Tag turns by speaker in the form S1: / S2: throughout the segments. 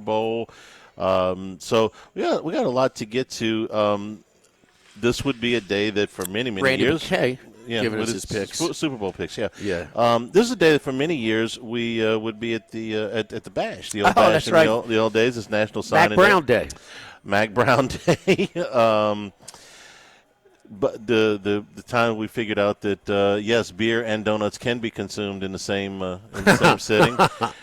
S1: Bowl. So yeah, we got a lot to get to. This would be a day that for many
S2: Randy
S1: years.
S2: McKay giving
S1: with
S2: us his picks.
S1: Super Bowl picks. Yeah.
S2: Yeah.
S1: This is a day that for many years we would be at the at the Bash, the old
S2: Oh,
S1: Bash
S2: that's
S1: in
S2: right.
S1: the old days. It's National Signing
S2: Mac Brown Day.
S1: Mac Brown Day. But the time we figured out that yes, beer and donuts can be consumed in the same sitting. But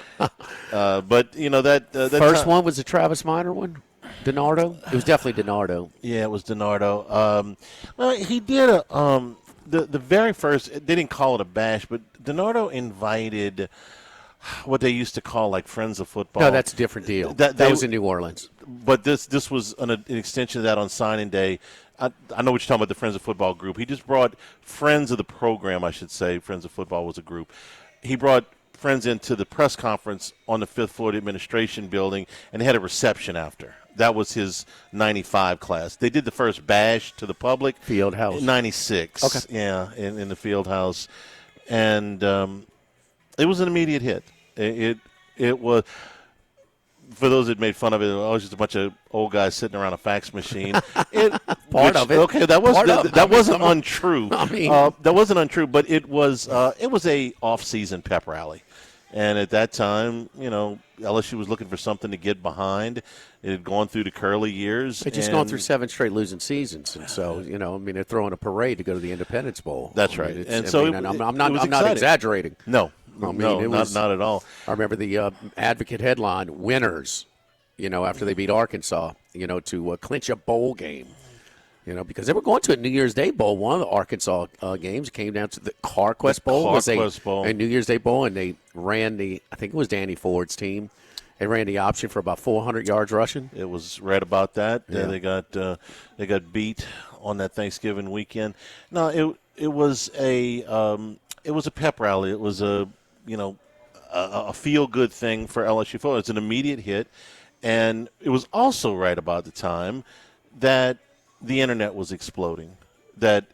S1: that
S2: First one was the Travis Minor one. DiNardo. It was definitely DiNardo.
S1: Yeah, it was DiNardo. Well, he did the very first. They didn't call it a bash, but DiNardo invited what they used to call like Friends of Football.
S2: No, that's a different deal. That was in New Orleans.
S1: But this was an extension of that on signing day. I know what you're talking about, the Friends of Football group. He just brought friends of the program, I should say. Friends of Football was a group. He brought friends into the press conference on the fifth floor of the administration building, and they had a reception after. That was his 95 class. They did the first bash to the public.
S2: Field house.
S1: 96.
S2: Okay.
S1: Yeah, in the field house. And it was an immediate hit. It was – for those that made fun of it, it was just a bunch of old guys sitting around a fax machine.
S2: Part of it.
S1: Okay, that wasn't untrue.
S2: I mean,
S1: that wasn't untrue, but it was a off-season pep rally, and at that time, LSU was looking for something to get behind. It had gone through the Curley years.
S2: They'd just gone through 7 straight losing seasons, and so they're throwing a parade to go to the Independence Bowl.
S1: That's right,
S2: I'm not exaggerating.
S1: No.
S2: Not
S1: at all.
S2: I remember the Advocate headline, winners, after they beat Arkansas, to clinch a bowl game. Because they were going to a New Year's Day Bowl. One of the Arkansas games came down to the CarQuest Bowl. A New Year's Day Bowl, and they ran I think it was Danny Ford's team. They ran the option for about 400 yards rushing.
S1: It was right about that.
S2: Yeah.
S1: They got beat on that Thanksgiving weekend. No, it was a pep rally. It was a feel-good thing for LSU football. It's an immediate hit, and it was also right about the time that the internet was exploding, that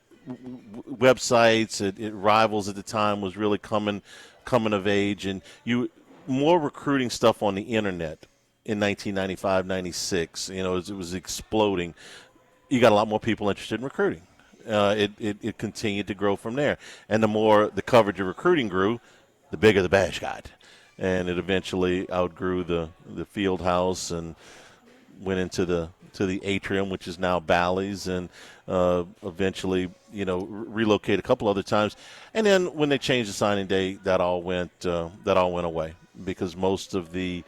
S1: websites, Rivals at the time was really coming of age, and more recruiting stuff on the internet in 1995, 96. It was exploding. You got a lot more people interested in recruiting. It continued to grow from there, and the more the coverage of recruiting grew, the bigger the bash got, and it eventually outgrew the field house and went into the atrium, which is now Bally's, and eventually relocated a couple other times, and then when they changed the signing day, that all went away because most of the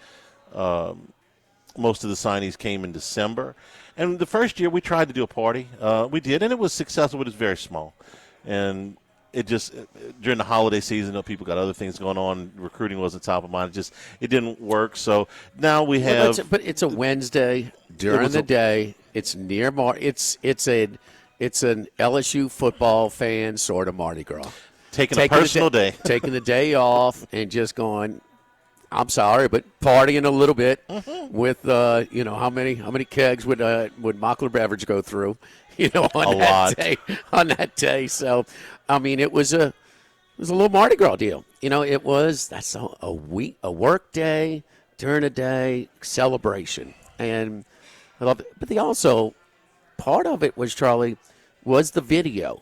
S1: signees came in December. And the first year we tried to do a party. We did, and it was successful, but it's very small. And it just, during the holiday season, people got other things going on. Recruiting wasn't top of mind. It didn't work. So now we have.
S2: But it's a Wednesday during the day. It's near it's an LSU football fan sort of Mardi Gras.
S1: Taking a personal day.
S2: Taking the day off and just going, I'm sorry, but partying a little bit with how many kegs would Mockler Beverage go through, on that day. So, I mean, it was a little Mardi Gras deal. That's a work day during a day celebration, and I love it. But part of it was, Charlie, was the video,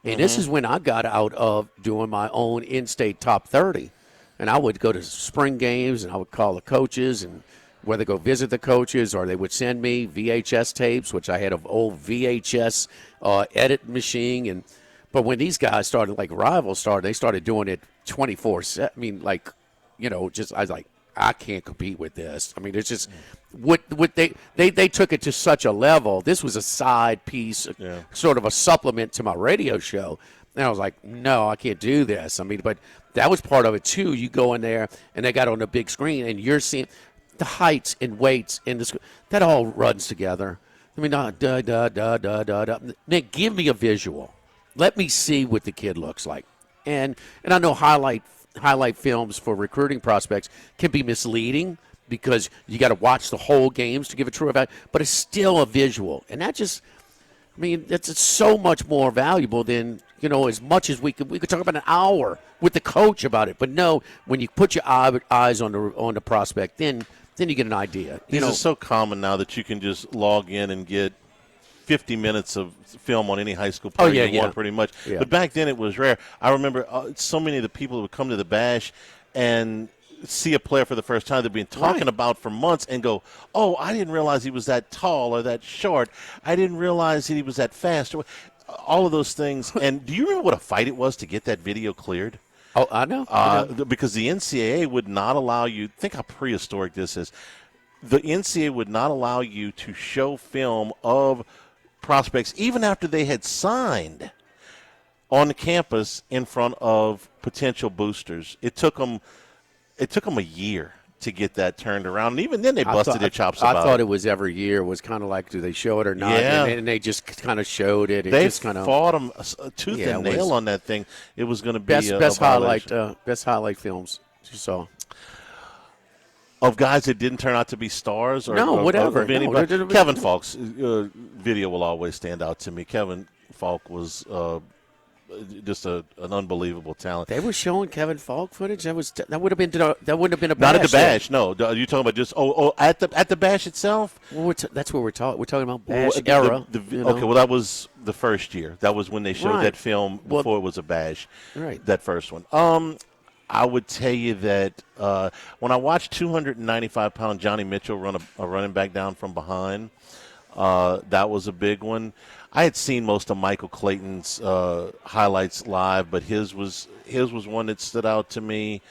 S2: and this is when I got out of doing my own in-state top 30. And I would go to spring games, and I would call the coaches and whether go visit the coaches, or they would send me VHS tapes, which I had an old VHS edit machine. But when these guys started, like Rivals started, they started doing it 24/7. I mean, I was like, I can't compete with this. I mean, it's just what they took it to such a level. This was a side piece, sort of a supplement to my radio show. And I was like, no, I can't do this. I mean, but that was part of it, too. You go in there, and they got on the big screen, and you're seeing the heights and weights, and that all runs together. I mean, Then give me a visual. Let me see what the kid looks like. And I know highlight films for recruiting prospects can be misleading because you got to watch the whole games to give a true value, but it's still a visual. And that just – I mean, it's so much more valuable than, as much as we could talk about an hour with the coach about it. But no, when you put your eyes on the prospect, then then you get an idea.
S1: These are so common now that you can just log in and get 50 minutes of film on any high school player you want, pretty much.
S2: Yeah.
S1: But back then it was rare. I remember so many of the people who would come to the Bash and see a player for the first time they've been talking about for months and go, oh, I didn't realize he was that tall or that short. I didn't realize that he was that fast. All of those things. And do you remember what a fight it was to get that video cleared?
S2: Oh, I know.
S1: Because the NCAA would not allow you – think how prehistoric this is. The NCAA would not allow you to show film of prospects even after they had signed on the campus in front of potential boosters. It took them a year to get that turned around. And even then they busted their chops about it.
S2: I thought it was every year. It was kind of like, do they show it or not?
S1: Yeah.
S2: And they just kind of showed it.
S1: They fought them tooth and nail on that thing. It was going to be
S2: best highlight films you saw.
S1: Of guys that didn't turn out to be stars?
S2: Whatever.
S1: Kevin Falk's video will always stand out to me. Kevin Falk was just an unbelievable talent.
S2: They were showing Kevin Falk footage. That wouldn't have been a bash.
S1: Not at the Bash. No, are you talking about just at the Bash itself?
S2: Well, that's what we're talking. We're talking about Bash era.
S1: Okay, well that was the first year. That was when they showed that film before it was a Bash.
S2: Right.
S1: That first one. I would tell you that when I watched 295-pound Johnny Mitchell run a running back down from behind, that was a big one. I had seen most of Michael Clayton's highlights live, but his was one that stood out to me.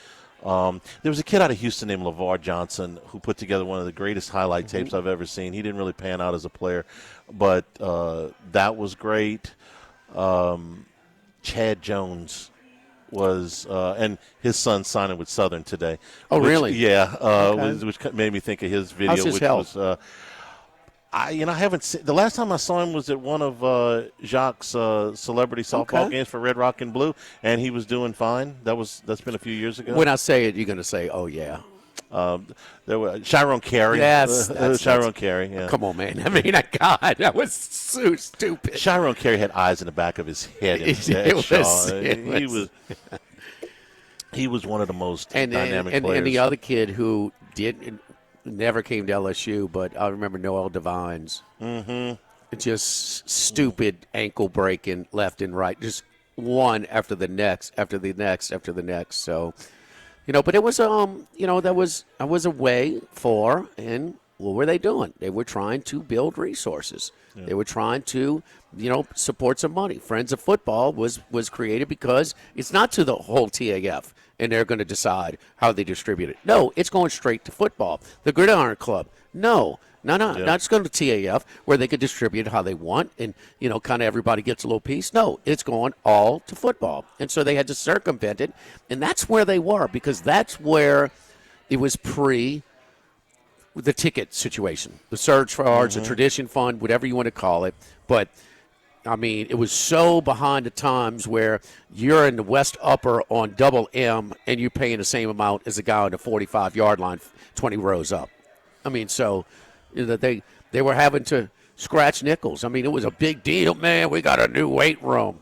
S1: There was a kid out of Houston named LeVar Johnson who put together one of the greatest highlight tapes I've ever seen. He didn't really pan out as a player, but that was great. Chad Jones was and his son signing with Southern today.
S2: Oh, really?
S1: Yeah,
S2: Okay.
S1: which made me think of his video.
S2: How's his
S1: which
S2: health?
S1: was I haven't seen, the last time I saw him was at one of Jacques' celebrity softball games for Red Rock and Blue, and he was doing fine. That's been a few years ago.
S2: When I say it, you're going to say, "Oh yeah."
S1: There were Chiron Carey.
S2: Yes,
S1: Chiron Carey. Yeah.
S2: Come on, man. I mean, God, that was so stupid.
S1: Chiron Carey had eyes in the back of his head. He was one of the most dynamic players.
S2: And the other kid who never came to LSU, but I remember Noel Devines. Mm-hmm. Just stupid ankle breaking left and right, just one after the next, after the next, after the next. So, but it was I was away for, and what were they doing? They were trying to build resources. Yeah. They were trying to, support some money. Friends of Football was created because it's not to the whole TAF, and they're going to decide how they distribute it. No, it's going straight to football. The Gridiron Club, no, not just going to TAF where they could distribute how they want, and kind of everybody gets a little piece. No, it's going all to football, and so they had to circumvent it, and that's where they were, because that's where it was pre the ticket situation, the surge for arts, the tradition fund, whatever you want to call it. But I mean, it was so behind the times where you're in the West Upper on Double M and you're paying the same amount as a guy on the 45-yard line 20 rows up. I mean, so they were having to scratch nickels. I mean, it was a big deal, man. We got a new weight room.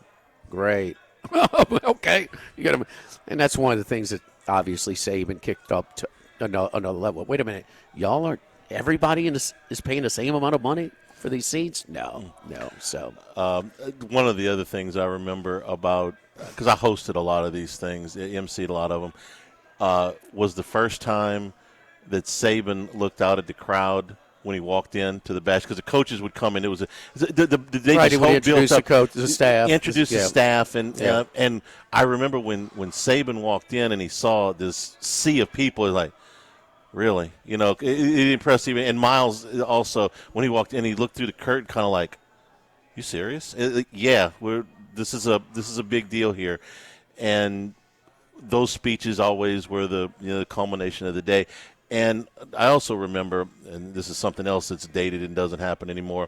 S2: Great. Okay. And that's one of the things that obviously Saban kicked up to another level. Wait a minute. Y'all are – everybody is paying the same amount of money for these seats? No. So
S1: one of the other things I remember about – because I hosted a lot of these things, emceed a lot of them, was the first time that Saban looked out at the crowd when he walked in to the Bash, because the coaches would come in. It was they
S2: right,
S1: just
S2: introduce the coach, the staff,
S1: introduce the staff, and I remember when Saban walked in and he saw this sea of people, like, really, it impressed him. And Miles also, when he walked in, he looked through the curtain, kind of like, "You serious?" Yeah, this is a big deal here, and those speeches always were the culmination of the day. And I also remember, and this is something else that's dated and doesn't happen anymore,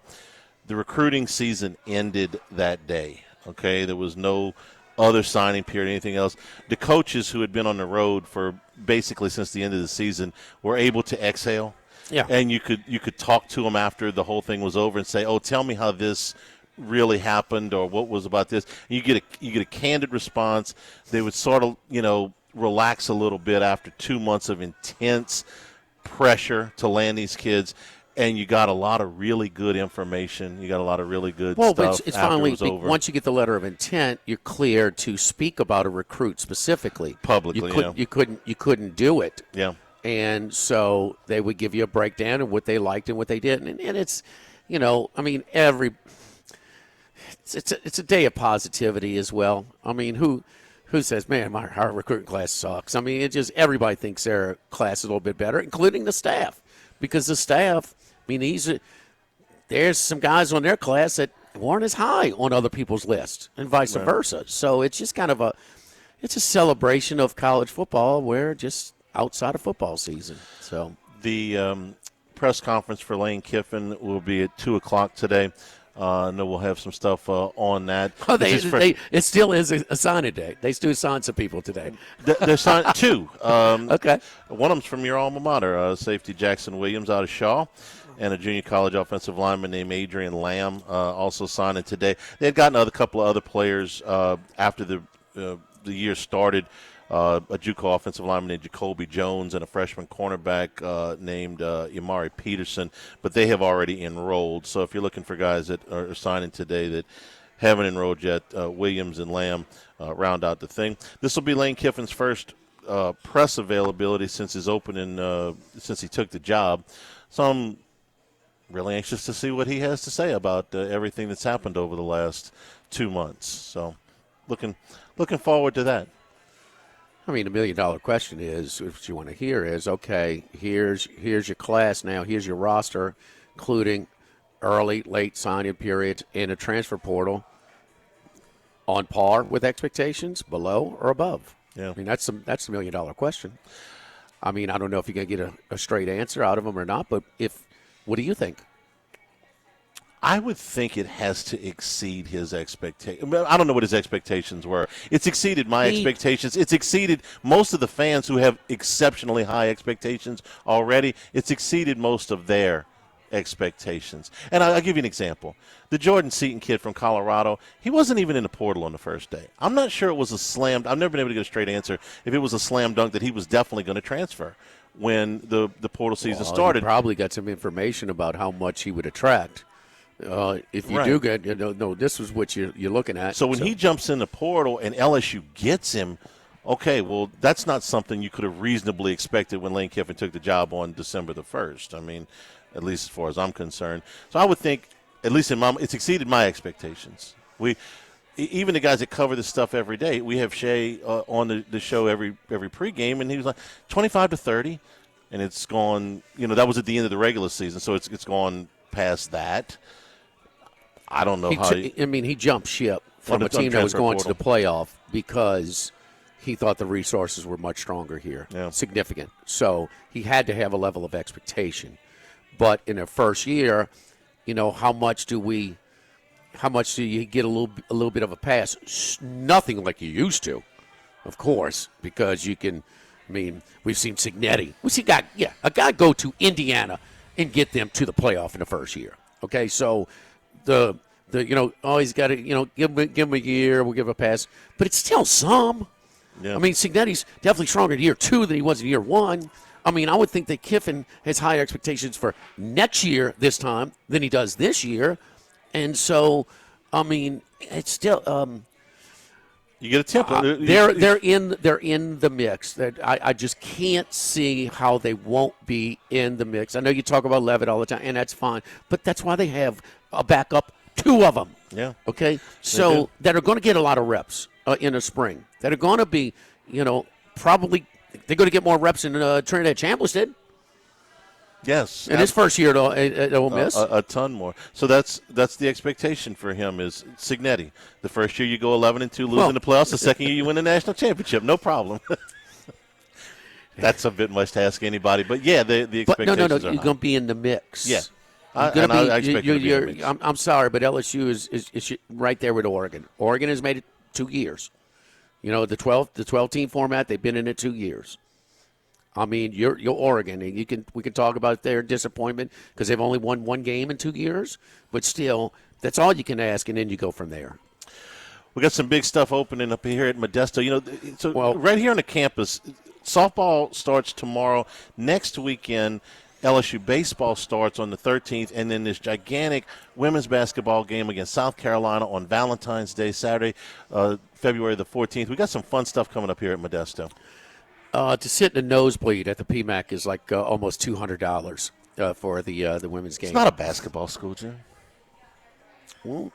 S1: the recruiting season ended that day, okay? There was no other signing period, anything else. The coaches who had been on the road for basically since the end of the season were able to exhale.
S2: Yeah.
S1: And you could talk to them after the whole thing was over and say, "Oh, tell me how this really happened," or "What was about this?" And you get a candid response. They would sort of, relax a little bit after 2 months of intense pressure to land these kids, and you got a lot of really good information. You got a lot of really good
S2: Well,
S1: stuff
S2: but it's
S1: after
S2: finally,
S1: it was over.
S2: once you get the letter of intent, you're clear to speak about a recruit specifically.
S1: Publicly,
S2: you couldn't do it.
S1: Yeah.
S2: And so they would give you a breakdown of what they liked and what they didn't. And it's, I mean, it's a day of positivity as well. I mean, who says, man, our recruiting class sucks? I mean, it just everybody thinks their class is a little bit better, including the staff, because the staff. I mean, there's some guys on their class that weren't as high on other people's lists, and vice versa. So it's just kind of it's a celebration of college football. We're just outside of football season. So
S1: the press conference for Lane Kiffin will be at 2:00 today. I know we'll have some stuff on that.
S2: Oh, it still is a signing day. They still sign some people today.
S1: They're signed two.
S2: Okay.
S1: One of them's from your alma mater, safety Jackson Williams out of Shaw, and a junior college offensive lineman named Adrian Lamb also signing today. They had gotten a couple of other players after the year started. A JUCO offensive lineman named Jacoby Jones and a freshman cornerback named Imari Peterson, but they have already enrolled. So if you're looking for guys that are signing today that haven't enrolled yet, Williams and Lamb round out the thing. This will be Lane Kiffin's first press availability since his opening, since he took the job. So I'm really anxious to see what he has to say about everything that's happened over the last 2 months. So looking forward to that.
S2: I mean, $1 million question is, what you want to hear is, okay, here's your class now, here's your roster, including early, late signing periods in a transfer portal, on par with expectations, below or above.
S1: Yeah.
S2: I mean, that's the $1 million question. I mean, I don't know if you're going to get a straight answer out of them or not, but what do you think?
S1: I would think it has to exceed his expectations. I don't know what his expectations were. It's exceeded my expectations. It's exceeded most of the fans who have exceptionally high expectations already. It's exceeded most of their expectations. And I'll give you an example. The Jordan Seaton kid from Colorado, he wasn't even in the portal on the first day. I'm not sure it was a slam. I've never been able to get a straight answer if it was a slam dunk that he was definitely going to transfer when the portal season started.
S2: He probably got some information about how much he would attract. If you do get, this is what you're looking at.
S1: So when he jumps in the portal and LSU gets him, okay, well, that's not something you could have reasonably expected when Lane Kiffin took the job on December the 1st. I mean, at least as far as I'm concerned. So I would think, at least it's exceeded my expectations. Even the guys that cover this stuff every day, we have Shea on the show every pregame, and he was like 25 to 30, and it's gone. That was at the end of the regular season, so it's gone past that. I don't know
S2: he jumped ship from a team that was going to the playoff because he thought the resources were much stronger here, significant. So he had to have a level of expectation. But in their first year, how much do you get a little bit of a pass? Nothing like you used to, of course, because you can. I mean, we've seen Signetti. We see a guy go to Indiana and get them to the playoff in the first year. Okay, so he's got to give him a year, we'll give him a pass, but it's still some.
S1: Yeah.
S2: I mean, Signetti's definitely stronger in year 2 than he was in year 1. I mean, I would think that Kiffin has higher expectations for next year this time than he does this year, and so I mean, it's still.
S1: You get a tempo.
S2: They're in the mix. I just can't see how they won't be in the mix. I know you talk about Levitt all the time, and that's fine, but that's why they have a backup, 2 of them.
S1: Yeah.
S2: Okay. So that are going to get a lot of reps in the spring. That are going to be, probably they're going to get more reps than Trinidad Chambliss did.
S1: Yes.
S2: In his first year at Ole Miss.
S1: A ton more. So that's the expectation for him is Signetti. The first year you go 11-2, losing the playoffs. The second year you win the national championship. No problem. That's a bit much to ask anybody. But, the expectations
S2: no.
S1: are
S2: You're
S1: high.
S2: going to be in the mix.
S1: Yeah.
S2: I
S1: expect you to be in the mix.
S2: I'm sorry, but LSU is right there with Oregon. Oregon has made it 2 years. The 12-team format, they've been in it 2 years. I mean, you're Oregon, and we can talk about their disappointment because they've only won 1 game in 2 years. But still, that's all you can ask, and then you go from there.
S1: We got some big stuff opening up here at Modesto. Right here on the campus, softball starts tomorrow. Next weekend, LSU baseball starts on the 13th, and then this gigantic women's basketball game against South Carolina on Valentine's Day, Saturday, February the 14th. We got some fun stuff coming up here at Modesto.
S2: To sit in a nosebleed at the PMAC is like almost $200 for the women's game.
S1: It's not a basketball school, Jim.
S2: Well,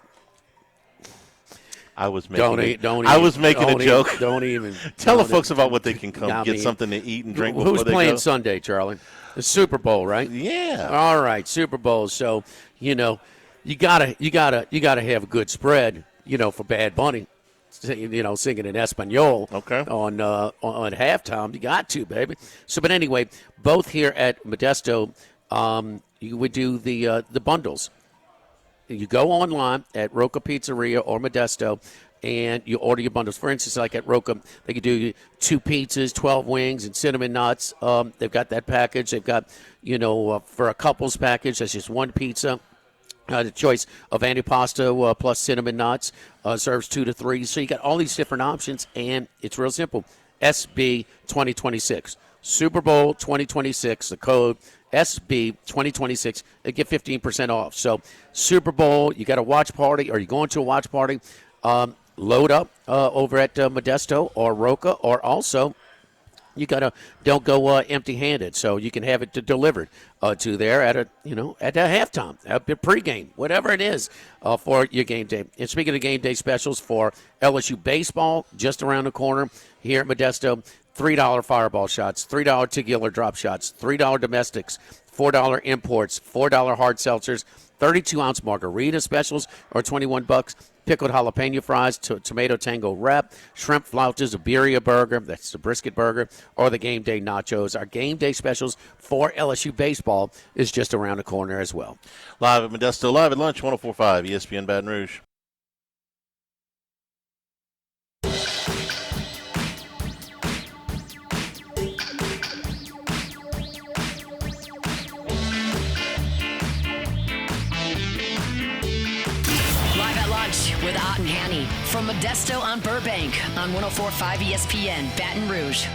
S1: I was making a
S2: even,
S1: joke.
S2: Don't even
S1: Tell the
S2: don't
S1: folks
S2: even-
S1: about what they can come
S2: I
S1: get
S2: mean,
S1: something to eat and drink
S2: Who's
S1: before they
S2: playing
S1: go.
S2: Sunday, Charlie? The Super Bowl, right?
S1: Yeah.
S2: All right, Super Bowl. So you gotta have a good spread, for Bad Bunny. Singing in Espanol.
S1: Okay.
S2: On halftime, you got to, baby. So, but anyway, both here at Modesto, you would do the bundles. You go online at Roca Pizzeria or Modesto, and you order your bundles. For instance, like at Roca, they could do 2 pizzas, 12 wings, and cinnamon nuts. They've got that package. They've got, for a couples package, that's just 1 pizza. The choice of antipasto plus cinnamon nuts serves 2 to 3. So you got all these different options, and it's real simple. SB 2026. Super Bowl 2026, the code SB 2026. They get 15% off. So Super Bowl, you got a watch party, or you're going to a watch party, load up over at Modesto or Roca, or also don't go empty-handed, so you can have it delivered to there at a halftime, at the pregame, whatever it is for your game day. And speaking of game day specials for LSU baseball, just around the corner here at Modesto, $3 fireball shots, $3 tequila drop shots, $3 domestics, $4 imports, $4 hard seltzers, 32-ounce margarita specials are $21. Pickled jalapeno fries, tomato tango wrap, shrimp flautas, a birria burger, that's the brisket burger, or the game day nachos. Our game day specials for LSU baseball is just around the corner as well.
S1: Live at Modesto, live at lunch, 104.5 ESPN Baton Rouge.
S3: With Ott and Hanny from Modesto on Burbank on 104.5 ESPN Baton Rouge.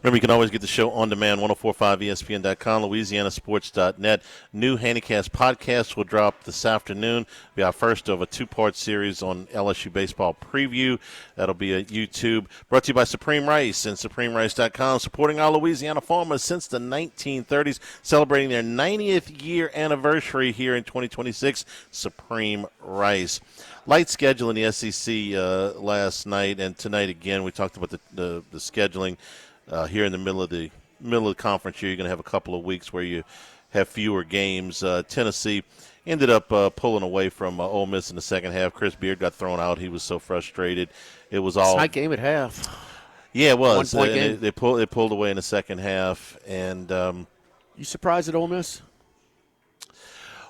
S1: Remember, you can always get the show on demand, 1045ESPN.com, LouisianaSports.net. New Handycast podcast will drop this afternoon. Be our first of a 2-part series on LSU baseball preview. That'll be at YouTube. Brought to you by Supreme Rice and SupremeRice.com, supporting our Louisiana farmers since the 1930s, celebrating their 90th year anniversary here in 2026. Supreme Rice. Light schedule in the SEC last night and tonight again. We talked about the scheduling. Here in the middle of the conference year, you're going to have a couple of weeks where you have fewer games. Tennessee ended up pulling away from Ole Miss in the second half. Chris Beard got thrown out. He was so frustrated. It was all
S2: tight game at half.
S1: Yeah, it was.
S2: 1 point game.
S1: They pulled away in the second half, and
S2: You surprised at Ole Miss?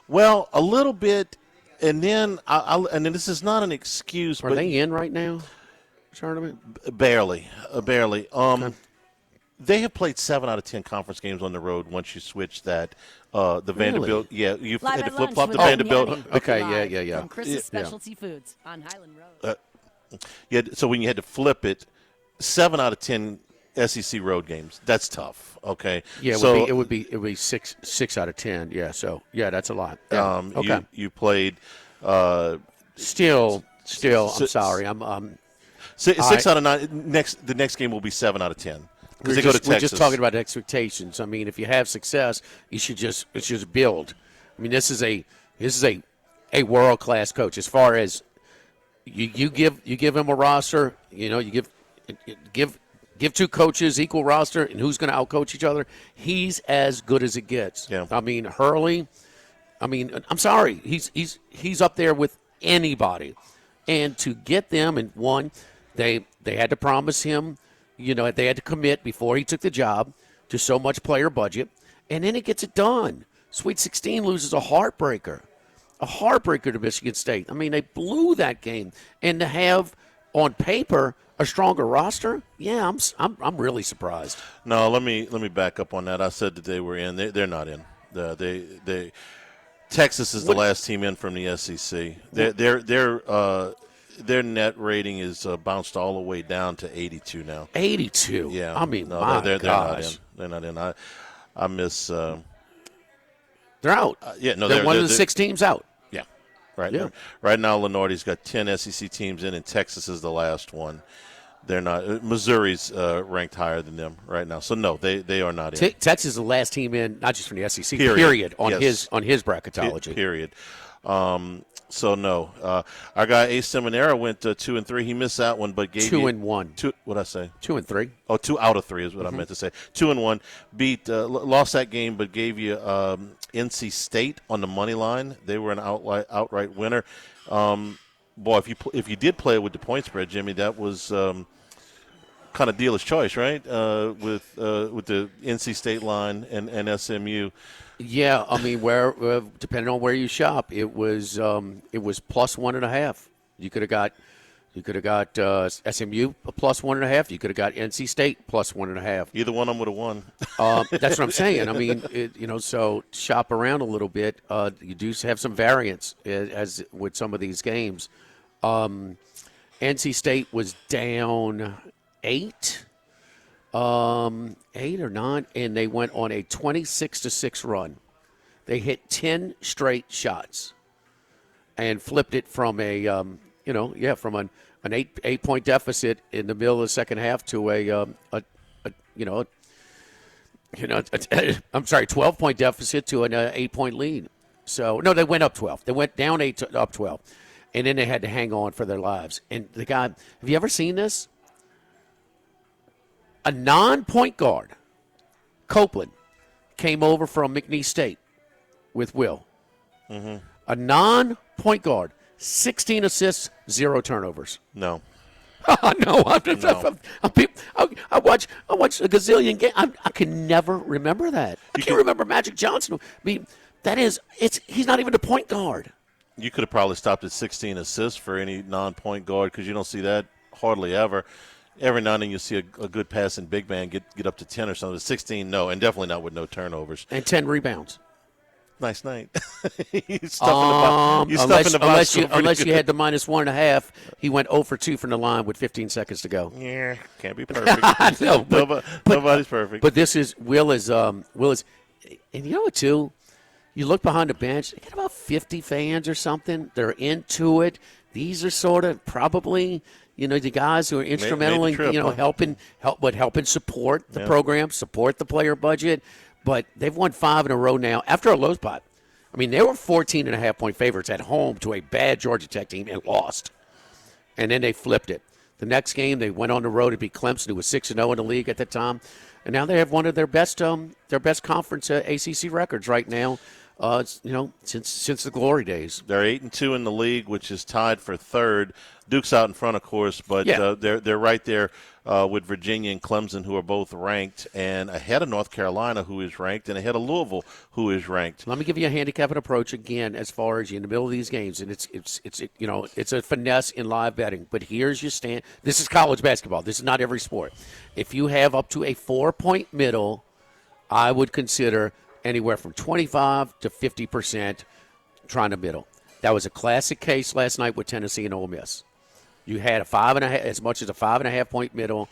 S1: Well, a little bit, and then and then this is not an excuse.
S2: Are
S1: but
S2: they in right now? Tournament?
S1: Barely.
S2: Okay.
S1: They have played 7 out of 10 conference games on the road once you switch that. The Vanderbilt, yeah, you
S4: Live
S1: had to
S4: at
S1: flip
S4: lunch
S1: flop the
S4: with
S1: Vanderbilt.
S4: Yanni.
S2: Okay,
S4: Live
S2: yeah.
S4: From Chris's Specialty Foods on Highland Road.
S1: Yeah, so when you had to flip it, 7 out of 10 SEC road games, that's tough. Okay,
S2: Yeah,
S1: so
S2: it would be 6 out of 10. Yeah, so yeah, that's a lot. Yeah. Okay.
S1: you played
S2: Still, I'm
S1: So-
S2: sorry. I'm
S1: 6 out of 9. The next game will be 7 out of 10 because they go to Texas.
S2: We're just talking about expectations. I mean, if you have success, it should just build. I mean, this is a world class coach. As far as you give him a roster, you give 2 coaches equal roster, and who's going to outcoach each other? He's as good as it gets.
S1: Yeah.
S2: I mean, Hurley. I mean, I'm sorry. He's up there with anybody, and to get them, and one, they had to promise him. They had to commit before he took the job to so much player budget, and then he gets it done. Sweet 16 loses a heartbreaker to Michigan State. I mean, they blew that game, and to have on paper a stronger roster, yeah, I'm really surprised.
S1: No, let me back up on that. I said that they were in. They're not in. Texas is the last team in from the SEC. They're their net rating is bounced all the way down to 82 now.
S2: 82.
S1: Yeah,
S2: I mean,
S1: no,
S2: my
S1: they're
S2: gosh.
S1: not in. They're not in. I miss.
S2: They're out.
S1: Yeah, no,
S2: they're one of the 6 teams out.
S1: Yeah, right.
S2: Yeah.
S1: Right now, Lenardi's got 10 SEC teams in, and Texas is the last one. They're not. Missouri's ranked higher than them right now. So no, they are not in.
S2: Texas is the last team in, not just from the SEC.
S1: Period.
S2: On
S1: Yes.
S2: his bracketology.
S1: Period. So no, our guy Ace Seminara went 2-3. He missed that one, but gave
S2: 2-1.
S1: What'd I say?
S2: 2-3.
S1: Oh, 2 out of 3 is what I meant to say. 2-1. Beat, lost that game, but gave you NC State on the money line. They were an outright winner. Boy, if you did play it with the point spread, Jimmy, that was kind of dealer's choice, right? With the NC State line and SMU.
S2: Yeah, I mean, where depending on where you shop, it was plus 1.5. You could have got SMU a plus 1.5. You could have got NC State plus 1.5.
S1: Either one of them would have won.
S2: That's what I'm saying. I mean, so shop around a little bit. You do have some variance as with some of these games. NC State was down 8. 8 or 9, and they went on a 26-6 run. They hit 10 straight shots, and flipped it from from an 8-point deficit in the middle of the second half to a 12-point deficit to an 8-point lead. So no, they went up 12. They went down 8 to up 12, and then they had to hang on for their lives. And the guy, have you ever seen this? A non-point guard, Copeland, came over from McNeese State with Will.
S1: Mm-hmm.
S2: A non-point guard, 16 assists, 0 turnovers.
S1: No.
S2: No, I watch a gazillion games. I can never remember that. I can't remember Magic Johnson. I mean, he's not even a point guard.
S1: You could have probably stopped at 16 assists for any non-point guard because you don't see that hardly ever. Every now and then you see a good pass in big man get up to 10 or something. 16, no, and definitely not with no turnovers.
S2: And 10 rebounds.
S1: Nice night.
S2: Unless you had the minus 1.5, he went 0 for 2 from the line with 15 seconds to go.
S1: Yeah, can't be perfect.
S2: No,
S1: nobody's perfect.
S2: But Will is, and you know what too? You look behind the bench, they got about 50 fans or something. They're into it. These are sort of probably, the guys who are instrumental in, helping support the program, support the player budget. But they've won 5 in a row now after a low spot. I mean, they were 14.5-point favorites at home to a bad Georgia Tech team and lost. And then they flipped it. The next game, they went on the road to beat Clemson, who was 6-0 in the league at the time. And now they have one of their best conference ACC records right now. Since the glory days.
S1: They're 8-2 in the league, which is tied for third. Duke's out in front, of course, but they're right there with Virginia and Clemson, who are both ranked, and ahead of North Carolina, who is ranked, and ahead of Louisville, who is ranked.
S2: Let me give you a handicapping approach again, as far as you're in the middle of these games, and it's a finesse in live betting. But here's your stand. This is college basketball. This is not every sport. If you have up to a 4-point middle, I would consider anywhere from 25 to 50% trying to middle. That was a classic case last night with Tennessee and Ole Miss. You had a 5.5, as much as a 5.5-point middle.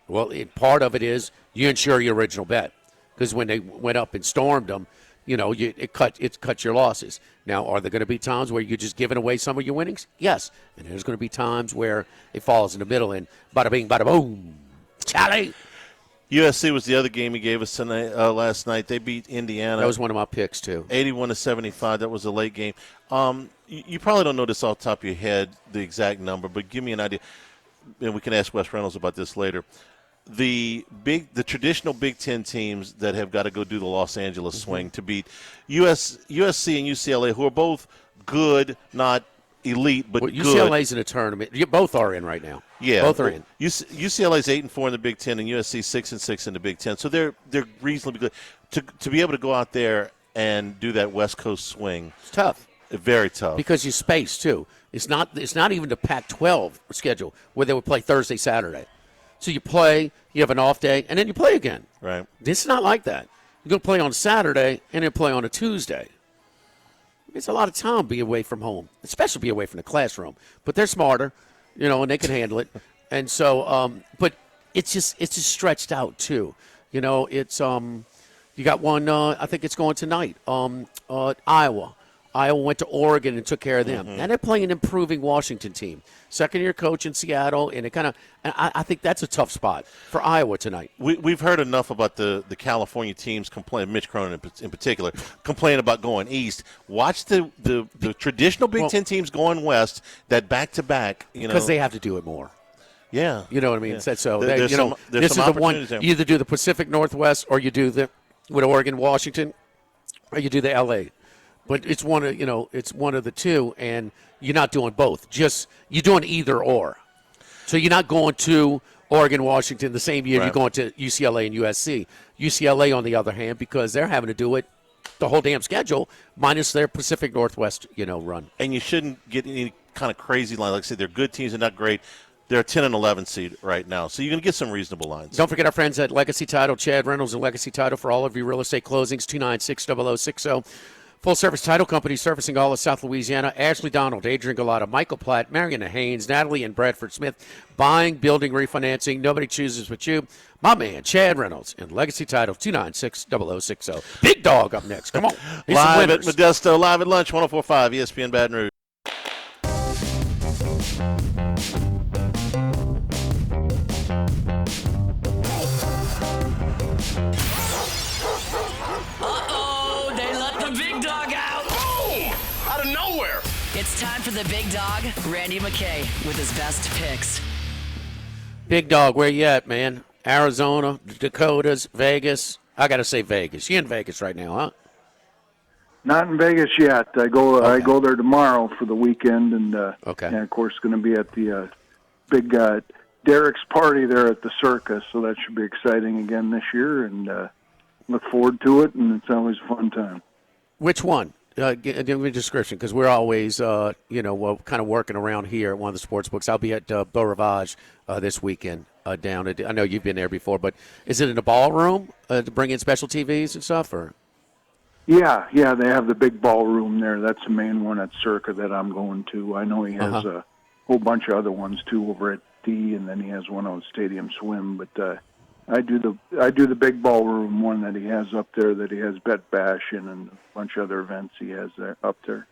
S2: Well, part of it is you insure your original bet, because when they went up and stormed them, it cut your losses. Now, are there going to be times where you're just giving away some of your winnings? Yes, and there's going to be times where it falls in the middle and bada bing, bada boom, Charlie.
S1: USC was the other game he gave us tonight. Last night they beat Indiana.
S2: That was one of my picks too.
S1: 81-75. That was a late game. You probably don't know this off the top of your head, the exact number, but give me an idea. And we can ask Wes Reynolds about this later. The traditional Big Ten teams that have got to go do the Los Angeles swing to beat USC and UCLA, who are both good, not elite, but good.
S2: UCLA's in a tournament. You both are in right now.
S1: Yeah,
S2: both are in.
S1: UCLA's 8-4 in the Big Ten, and USC 6-6 in the Big Ten. So they're reasonably good to be able to go out there and do that West Coast swing.
S2: It's tough.
S1: Very tough
S2: because you space too. It's not even the Pac-12 schedule where they would play Thursday, Saturday. So you play, you have an off day, and then you play again.
S1: Right.
S2: This is not like that. You're going to play on Saturday and then play on a Tuesday. It's a lot of time to be away from home, especially be away from the classroom. But they're smarter. and they can handle it. And so, but it's just stretched out too. It's you got one. I think it's going tonight. Iowa. Iowa went to Oregon and took care of them. And they're playing an improving Washington team. Second-year coach in Seattle, and I think that's a tough spot for Iowa tonight.
S1: We've heard enough about the California teams complain, Mitch Cronin in particular, complain about going east. Watch the traditional Big Ten teams going west, that back-to-back,
S2: Because they have to do it more.
S1: Yeah.
S2: You know what I mean?
S1: Yeah.
S2: So,
S1: there's
S2: this
S1: some
S2: is the one,
S1: opportunities there.
S2: you either do the Pacific Northwest or you do with Oregon, Washington, or you do the L.A., but it's one of the two, and you're not doing both. You're doing either or. So you're not going to Oregon, Washington the same year
S1: Right.
S2: you're going to UCLA and USC. UCLA, on the other hand, because they're having to do it the whole damn schedule, minus their Pacific Northwest, run.
S1: And you shouldn't get any kind of crazy line. Like I said, they're good teams. They're not great. They're a 10 and 11 seed right now. So you're going to get some reasonable lines.
S2: Don't forget our friends at Legacy Title, Chad Reynolds and Legacy Title for all of your real estate closings, 296-0060. Full-service title company servicing all of South Louisiana. Ashley Donald, Adrian Galata, Michael Platt, Marion Haynes, Natalie and Bradford Smith. Buying, building, refinancing. Nobody chooses but you. My man, Chad Reynolds, and Legacy Title, 296-0060. Big Dog up next. Come on. Here's some
S1: Live at
S2: winners.
S1: Modesto, live at lunch, 104.5 ESPN Baton Rouge.
S3: Uh-oh, they let the big dog out.
S5: Boom! Out of nowhere.
S3: It's time for the big dog, Randy McKay, with his best picks.
S2: Big Dog, where you at, man? Arizona, Dakotas, Vegas. I got to say Vegas. You in Vegas right now, huh?
S6: Not in Vegas yet. I go there tomorrow for the weekend, and
S2: Okay.
S6: and of course going to be at the big Derek's party there at the circus. So that should be exciting again this year, and look forward to it. And it's always a fun time.
S2: Which one? Give me a description, because we're always, kind of working around here at one of the sports books. I'll be at Beau Rivage this weekend down at, I know you've been there before, but is it in a ballroom to bring in special TVs and stuff, or?
S6: Yeah, they have the big ballroom there. That's the main one at Circa that I'm going to. I know he has a whole bunch of other ones too over at D, and then he has one on Stadium Swim. But I do the big ballroom one that he has up there, that he has Bet Bash in, and a bunch of other events he has there up there.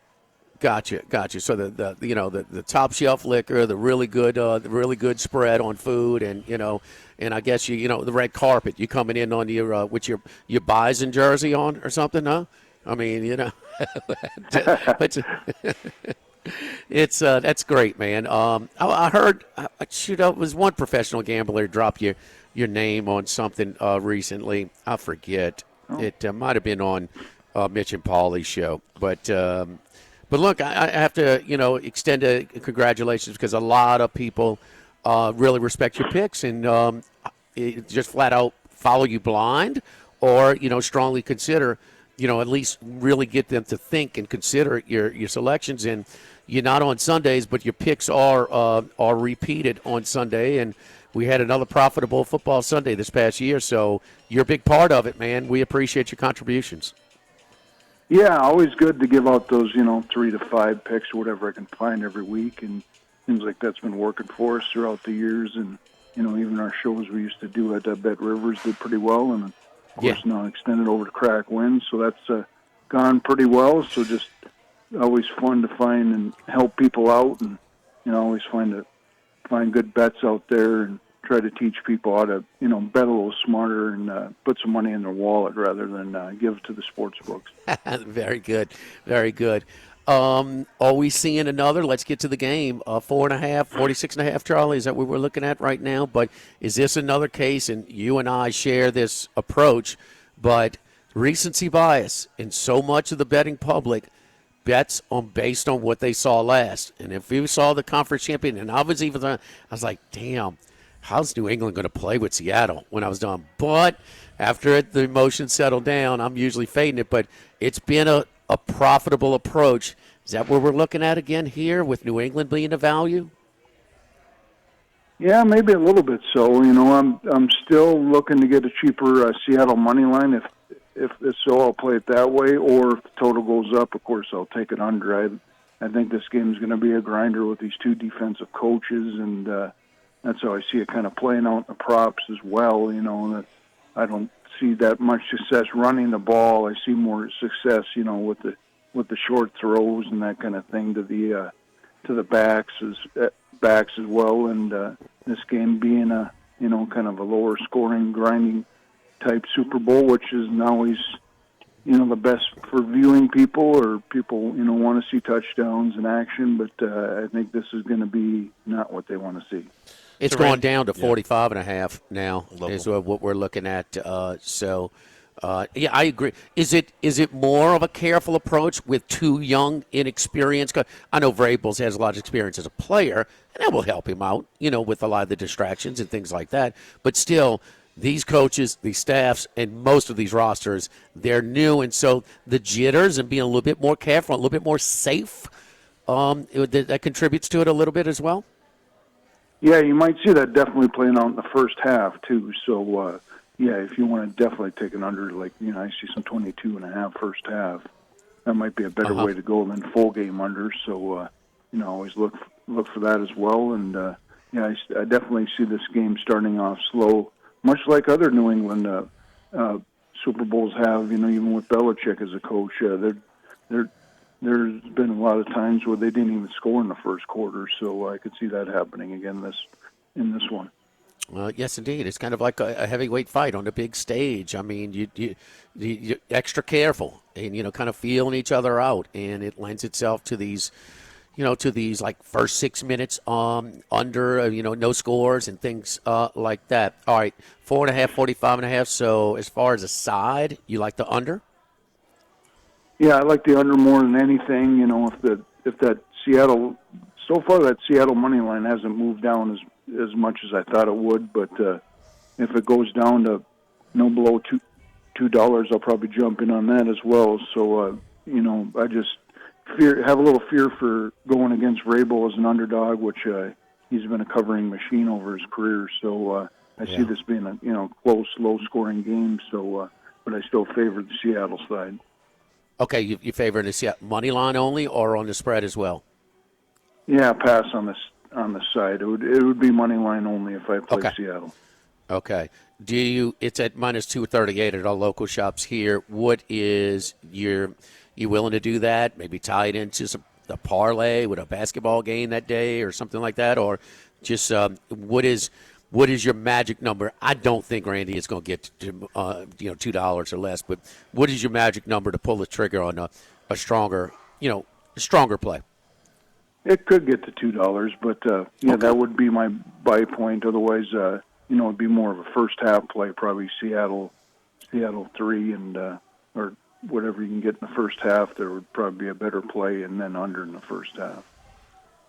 S2: Gotcha. So the top shelf liquor, the really good spread on food, and and I guess the red carpet. You coming in on your with your Bison jersey on or something, huh? I mean, it's that's great, man. I heard it was one professional gambler drop your name on something recently. I forget. It might have been on Mitch and Paulie's show, But look, I have to, extend a congratulations, because a lot of people really respect your picks and just flat out follow you blind, or strongly consider, at least really get them to think and consider your selections. And you're not on Sundays, but your picks are repeated on Sunday. And we had another profitable football Sunday this past year, so you're a big part of it, man. We appreciate your contributions.
S6: Yeah, always good to give out those, 3 to 5 picks or whatever I can find every week, and seems like that's been working for us throughout the years. And even our shows we used to do at Bet Rivers did pretty well, and of course now extended over to Crack Wins, so that's gone pretty well. So just always fun to find and help people out, and always find good bets out there, and try to teach people how to, bet a little smarter and put some money in their wallet rather than give it to the sports books.
S2: Very good. Very good. Are we seeing another? Let's get to the game. 4.5, 46.5, Charlie, is that what we're looking at right now? But is this another case, and you and I share this approach, but recency bias in so much of the betting public bets based on what they saw last. And if we saw the conference champion, and I was like, damn, how's New England going to play with Seattle when I was done? But after the emotions settle down, I'm usually fading it. But it's been a profitable approach. Is that what we're looking at again here, with New England being a value?
S6: Yeah, maybe a little bit so. I'm still looking to get a cheaper Seattle money line. If so, I'll play it that way. Or if the total goes up, of course, I'll take it under. I think this game is going to be a grinder with these two defensive coaches, and that's how I see it kind of playing out in the props as well. That I don't see that much success running the ball. I see more success, with the short throws and that kind of thing to the backs as well. And this game being a kind of a lower scoring, grinding type Super Bowl, which is not always the best for viewing people, or people want to see touchdowns and action. But I think this is going to be not what they want to see.
S2: It's
S1: So,
S2: gone
S1: Randy-
S2: down to
S1: yeah.
S2: 45.5 now.
S1: Local.
S2: Is what we're looking at. Yeah, I agree. Is it more of a careful approach with two young, inexperienced? 'Cause I know Vrabels has a lot of experience as a player, and that will help him out, with a lot of the distractions and things like that. But still, these coaches, these staffs, and most of these rosters, they're new, and so the jitters and being a little bit more careful, a little bit more safe, that contributes to it a little bit as well.
S6: Yeah, you might see that definitely playing out in the first half too. So, if you want to definitely take an under, I see some 22.5 first half. That might be a better way to go than full game under. So, always look for that as well. And I definitely see this game starting off slow, much like other New England Super Bowls have. Even with Belichick as a coach, there's been a lot of times where they didn't even score in the first quarter, so I could see that happening again in this one.
S2: Yes, indeed. It's kind of like a heavyweight fight on a big stage. I mean, you're extra careful and, kind of feeling each other out, and it lends itself to these, like first 6 minutes under, no scores and things like that. All right, 4.5, 45.5. So as far as a side, you like the under?
S6: Yeah, I like the under more than anything. If that Seattle, so far that Seattle money line hasn't moved down as much as I thought it would. But if it goes down to no below $2, I'll probably jump in on that as well. So I just have a little fear for going against Vrabel as an underdog, which he's been a covering machine over his career. So I see this being a close, low scoring game. So, but I still favor the Seattle side.
S2: Okay, you favor the money line only or on the spread as well?
S6: Yeah, pass on the side. It would be money line only if I played Seattle.
S2: Okay. It's at minus 238 at our local shops here. What is you willing to do that? Maybe tie it into the parlay with a basketball game that day or something like that, or just what is your magic number? I don't think Randy is going to get to $2 or less, but what is your magic number to pull the trigger on a stronger play?
S6: It could get to $2, but that would be my buy point. Otherwise, it'd be more of a first half play, probably Seattle 3 and or whatever you can get in the first half. There would probably be a better play, and then under in the first half.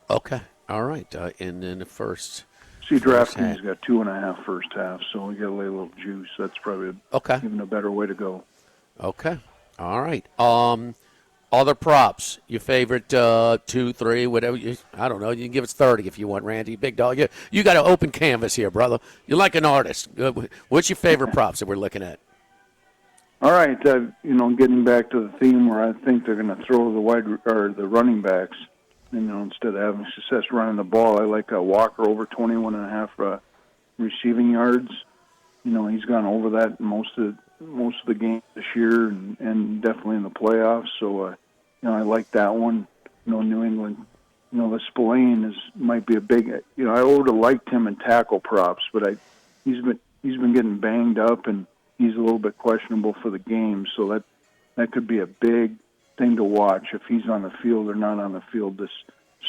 S2: Okay, all right, and then the first.
S6: See, DraftKings got 2.5 first half, so we got to lay a little juice. That's probably even a better way to go.
S2: Okay, all right. Other props, your favorite 2, 3, whatever. I don't know. You can give us 30 if you want, Randy. Big dog. You got an open canvas here, brother. You're like an artist. What's your favorite props that we're looking at?
S6: All right, getting back to the theme where I think they're going to throw the running backs. Instead of having success running the ball, I like Walker over 21.5 receiving yards. He's gone over that in most of the games this year, and definitely in the playoffs. So, I like that one. New England. The Spillane might be a big. I would have liked him in tackle props, but he's been getting banged up, and he's a little bit questionable for the game. So that could be a big thing to watch if he's on the field or not on the field. This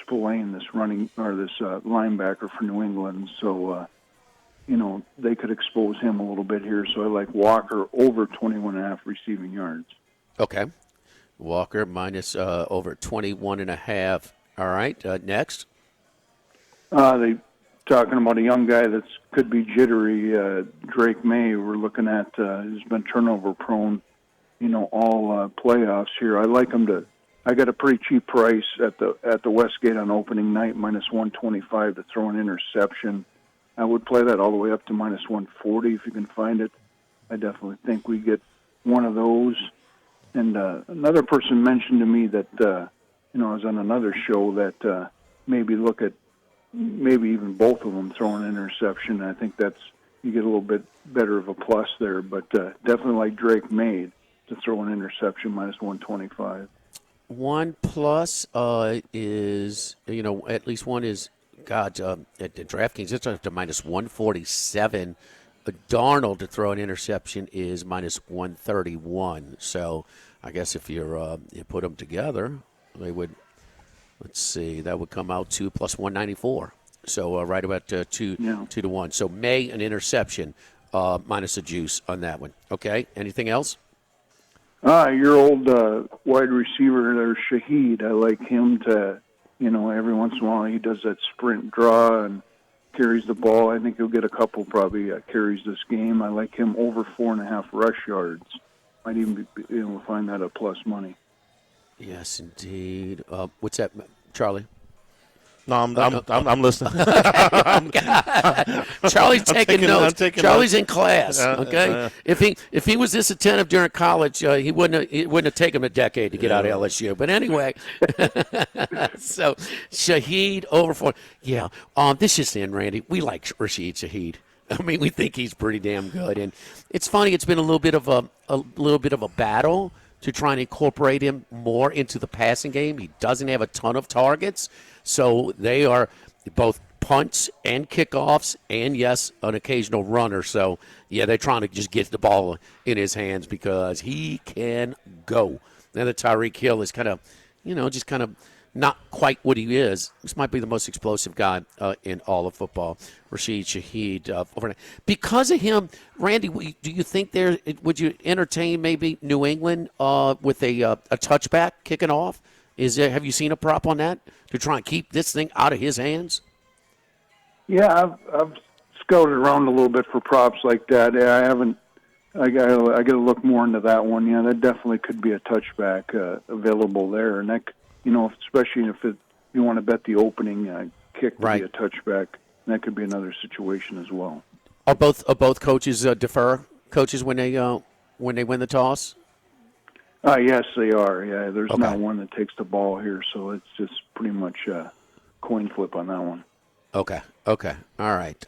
S6: Spillane, this linebacker for New England. So, they could expose him a little bit here. So I like Walker over 21.5 receiving yards.
S2: Okay. Walker minus over 21.5. All right. Next.
S6: They talking about a young guy that could be jittery. Drake May. We're looking at. He's been turnover prone. All playoffs here. I like him to. I got a pretty cheap price at the Westgate on opening night, minus 125 to throw an interception. I would play that all the way up to minus 140 if you can find it. I definitely think we get one of those. And another person mentioned to me that I was on another show that maybe look at maybe even both of them throwing an interception. I think you get a little bit better of a plus there, but definitely like Drake made to throw an interception minus 125.
S2: One plus is, at least one is, at the DraftKings, it's up to minus 147. Darnold to throw an interception is minus 131. So I guess if you put them together, they would, let's see, that would come out to plus 194. So right about 2 to 1. So May, an interception, minus a juice on that one. Okay, anything else?
S6: Your old wide receiver there, Shaheed. I like him to, every once in a while he does that sprint draw and carries the ball. I think he'll get a couple probably carries this game. I like him over 4.5 rush yards. Might even be able to find that at plus money.
S2: Yes, indeed. What's that, Charlie?
S1: No, I'm listening.
S2: Charlie's taking notes. Charlie's
S1: notes.
S2: in class. Okay, if he was this attentive during college, he wouldn't have taken him a decade to get out of LSU. But anyway, so Shaheed over 4. Yeah, this is in Randy. We like Rashid Shaheed. I mean, we think he's pretty damn good, and it's funny. It's been a little bit of a battle to try and incorporate him more into the passing game. He doesn't have a ton of targets, so they are both punts and kickoffs and, yes, an occasional runner. So, yeah, they're trying to just get the ball in his hands because he can go. Now that Tyreek Hill is kind of, just kind of not quite what he is. This might be the most explosive guy in all of football, Rashid Shaheed. Because of him, Randy, do you think would you entertain maybe New England with a touchback kicking off? Have you seen a prop on that to try and keep this thing out of his hands?
S6: Yeah, I've scouted around a little bit for props like that. Yeah, I haven't. I got to look more into that one. Yeah, that definitely could be a touchback available there, and that, especially if you want to bet the opening kick to be a touchback, that could be another situation as well.
S2: Are both coaches defer coaches when they win the toss?
S6: Yes, they are. Yeah, there's not one that takes the ball here, so it's just pretty much a coin flip on that one.
S2: Okay. All right.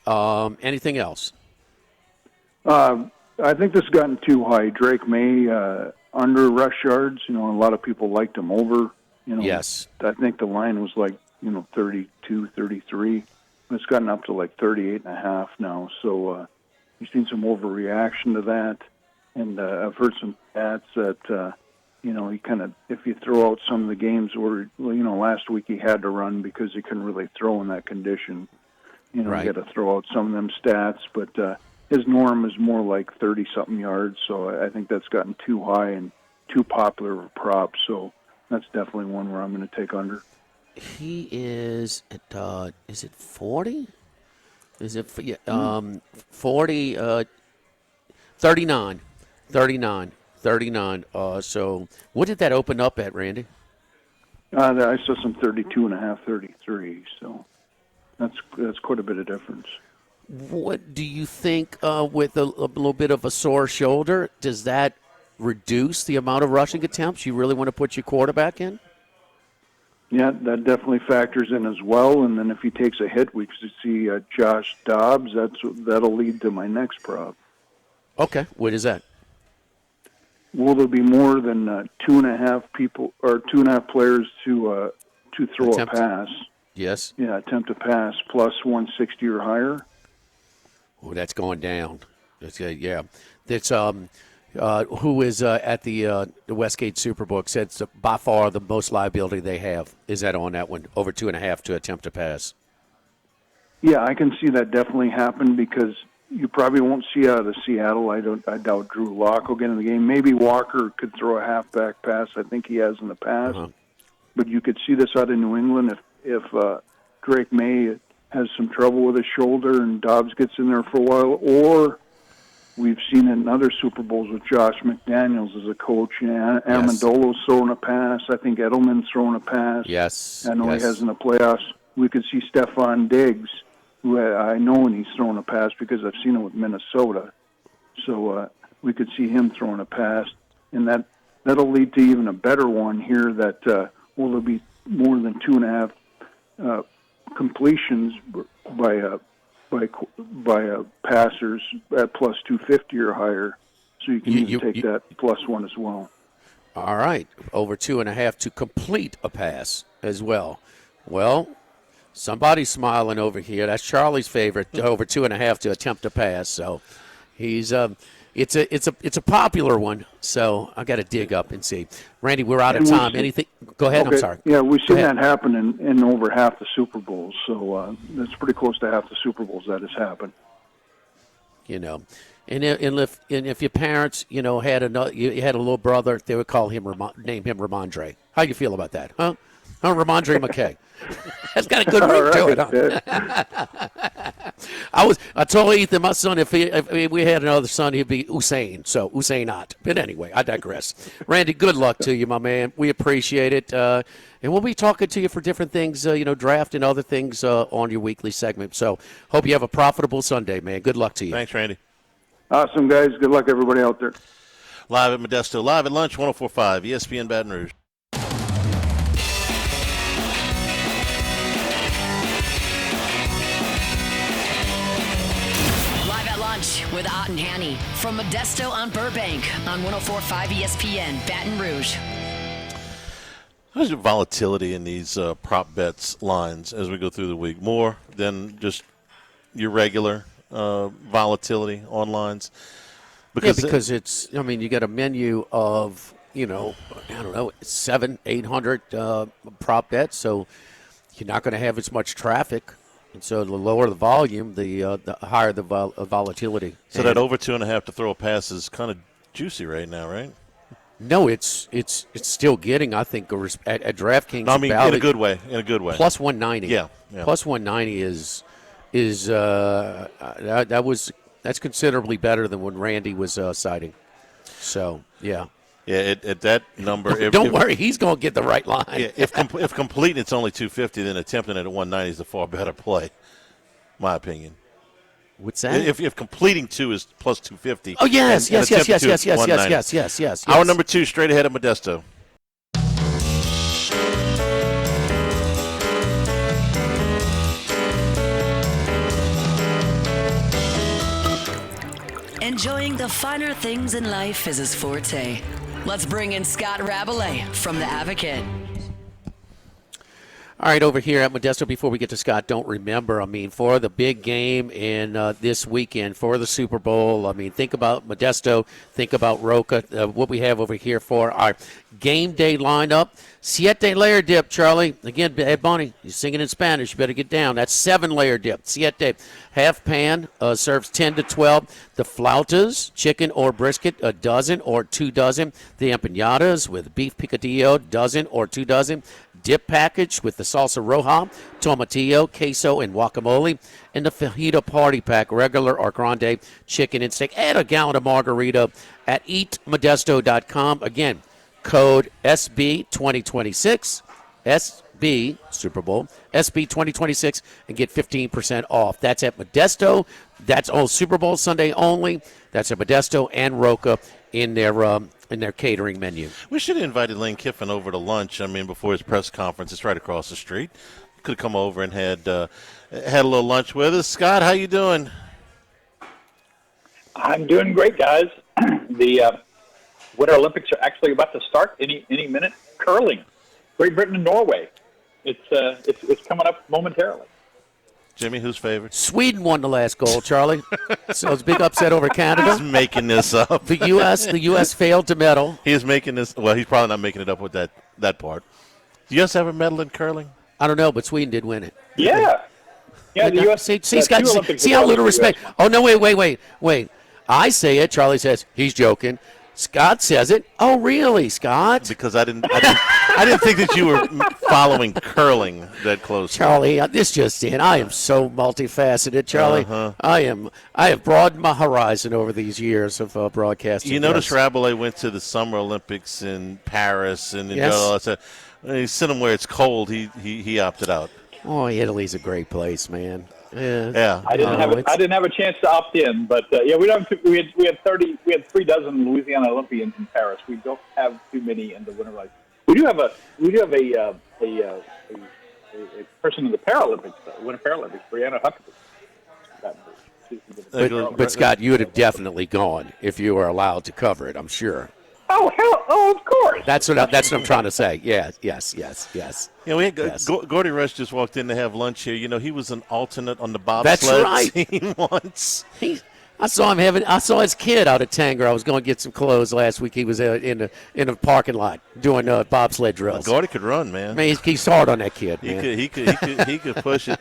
S2: Anything else?
S6: I think this has gotten too high. Drake May under rush yards. A lot of people liked him over.
S2: Yes.
S6: I think the line was like 32, 33. It's gotten up to like 38.5 now. So you've seen some overreaction to that, and I've heard some stats that he kind of, if you throw out some of the games where last week he had to run because he couldn't really throw in that condition. You got to throw out some of them stats, but his norm is more like 30-something yards. So I think that's gotten too high and too popular of a prop. So that's definitely one where I'm going to take under.
S2: He is at, is it 40? Is it 40? 39. So what did that open up at, Randy?
S6: I saw some 32.5, 33. So that's quite a bit of difference.
S2: What do you think with a little bit of a sore shoulder? Does that reduce the amount of rushing attempts you really want to put your quarterback in?
S6: Yeah, that definitely factors in as well. And then if he takes a hit, we could see Josh Dobbs. That'll lead to my next prop.
S2: Okay, what is that?
S6: Will there be more than 2.5 people or 2.5 players to throw a pass?
S2: Yes.
S6: Yeah, attempt a pass plus 160 or higher.
S2: Oh, that's going down. That's who is at the Westgate Superbook said it's by far the most liability they have. Is that on that one? Over 2.5 to attempt a pass.
S6: Yeah, I can see that definitely happen because you probably won't see out of Seattle. I doubt Drew Lock will get in the game. Maybe Walker could throw a halfback pass. I think he has in the past. But you could see this out of New England if Drake May has some trouble with his shoulder and Dobbs gets in there for a while, or we've seen it in other Super Bowls with Josh McDaniels as a coach. Amendolo's throwing a pass. I think Edelman's throwing a pass.
S2: Yes.
S6: I know he has in the playoffs. We could see Stephon Diggs, who I know when he's throwing a pass because I've seen it with Minnesota. So we could see him throwing a pass, and that'll lead to even a better one here. That will there be more than 2.5 completions by passers at plus 250 or higher. So you can even take that +1 as well.
S2: All right, over 2.5 to complete a pass as well. Well, somebody's smiling over here. That's Charlie's favorite, over 2.5 to attempt a pass. So he's it's a popular one. So I got to dig up and see. Randy, we're out of time. Anything? Go ahead.
S6: Okay.
S2: I'm sorry.
S6: Yeah, we've seen that happen in over half the Super Bowls. So that's pretty close to half the Super Bowls that has happened.
S2: You know, and if your parents, you know, had you had a little brother, they would name him Ramondre. How you feel about that, huh? Ramondre McKay. That's got a good ring to it. Huh? I told Ethan, my son, if we had another son, he'd be Usain. So Usainat. But anyway, I digress. Randy, good luck to you, my man. We appreciate it, and we'll be talking to you for different things, draft and other things on your weekly segment. So hope you have a profitable Sunday, man. Good luck to you.
S1: Thanks, Randy.
S6: Awesome, guys. Good luck, everybody out there.
S1: Live at Modesto, live at lunch, 104.5 ESPN Baton Rouge.
S3: With Ott and Hanny from Modesto on Burbank on 104.5 ESPN Baton Rouge.
S1: How's your volatility in these prop bets lines as we go through the week? More than just your regular volatility on lines?
S2: Because it's, you got a menu of, I don't know, 700-800 prop bets, so you're not going to have as much traffic. And so the lower the volume, the higher the volatility.
S1: So that over 2.5 to throw a pass is kind of juicy right now, right?
S2: No, it's still getting, I think, at DraftKings.
S1: No, I mean, in a good way.
S2: Plus 190.
S1: Yeah.
S2: Plus 190 that's considerably better than when Randy was citing. So, yeah.
S1: Yeah, at that number.
S2: Don't worry, he's going to get the right line.
S1: Yeah, if complete it's only 250, then attempting it at 190 is a far better play, my opinion.
S2: What's that?
S1: If completing 2 is plus 250.
S2: Oh yes, yes.
S1: Hour number 2, straight ahead of Modesto.
S3: Enjoying the finer things in life is his forte. Let's bring in Scott Rabelais from The Advocate.
S2: All right, over here at Modesto, before we get to Scott, don't remember, for the big game in this weekend, for the Super Bowl, think about Modesto, think about Roca, what we have over here for our game day lineup. Siete layer dip, Charlie. Again, Ed Bonnie, you're singing in Spanish. You better get down. That's 7-layer dip. Siete. Half pan serves 10 to 12. The flautas, chicken or brisket, a dozen or 2 dozen. The empanadas with beef picadillo, dozen or 2 dozen. Dip package with the salsa roja, tomatillo, queso, and guacamole. And the fajita party pack, regular or grande, chicken and steak. Add a gallon of margarita at eatmodesto.com. Again, code SB 2026, SB Super Bowl, SB 2026, and get 15% off. That's at Modesto. That's on Super Bowl Sunday only. That's at Modesto and Roca in their catering menu.
S1: We should have invited Lane Kiffin over to lunch. Before his press conference, it's right across the street. Could have come over and had a little lunch with us. Scott, how you doing?
S7: I'm doing great, guys. The Winter Olympics are actually about to start any minute. Curling, Great Britain and Norway. It's coming up momentarily.
S1: Jimmy, who's favorite?
S2: Sweden won the last goal, Charlie. So it's a big upset over Canada.
S1: He's making this up.
S2: The U.S. failed to medal.
S1: He is making this. Well, he's probably not making it up with that part. Do you guys have a medal in curling?
S2: I don't know, but Sweden did win it.
S7: Yeah. Yeah, the U.S.
S2: See, Scott, see how little respect. Oh, no, wait. I say it. Charlie says he's joking. Scott says it. Oh, really, Scott?
S1: Because I didn't think that you were following curling that closely.
S2: Charlie, this just in. I am so multifaceted, Charlie.
S1: Uh-huh.
S2: I have broadened my horizon over these years of broadcasting.
S1: You notice Rabelais went to the Summer Olympics in Paris and
S2: yes.
S1: all that stuff. When he sent him where it's cold, he opted out.
S2: Oh, Italy's a great place, man.
S1: Yeah.
S7: I didn't have a chance to opt in, but we had 3 dozen Louisiana Olympians in Paris. We don't have too many in the Winter Olympics. We do have a a person in the Paralympics, Winter Paralympics, Brianna Huckabee.
S2: But Scott, you would have definitely gone if you were allowed to cover it, I'm sure.
S7: Oh, hell, of course.
S2: That's what I'm trying to say. Yes.
S1: We had
S2: Yes.
S1: Gordy Rush just walked in to have lunch here. He was an alternate on the
S2: That's
S1: bobsled
S2: right.
S1: team once.
S2: I saw his kid out at Tanger. I was going to get some clothes last week. He was in the parking lot doing bobsled drills.
S1: Gordy could run, man.
S2: Man, he's hard on that kid, man.
S1: He could push it.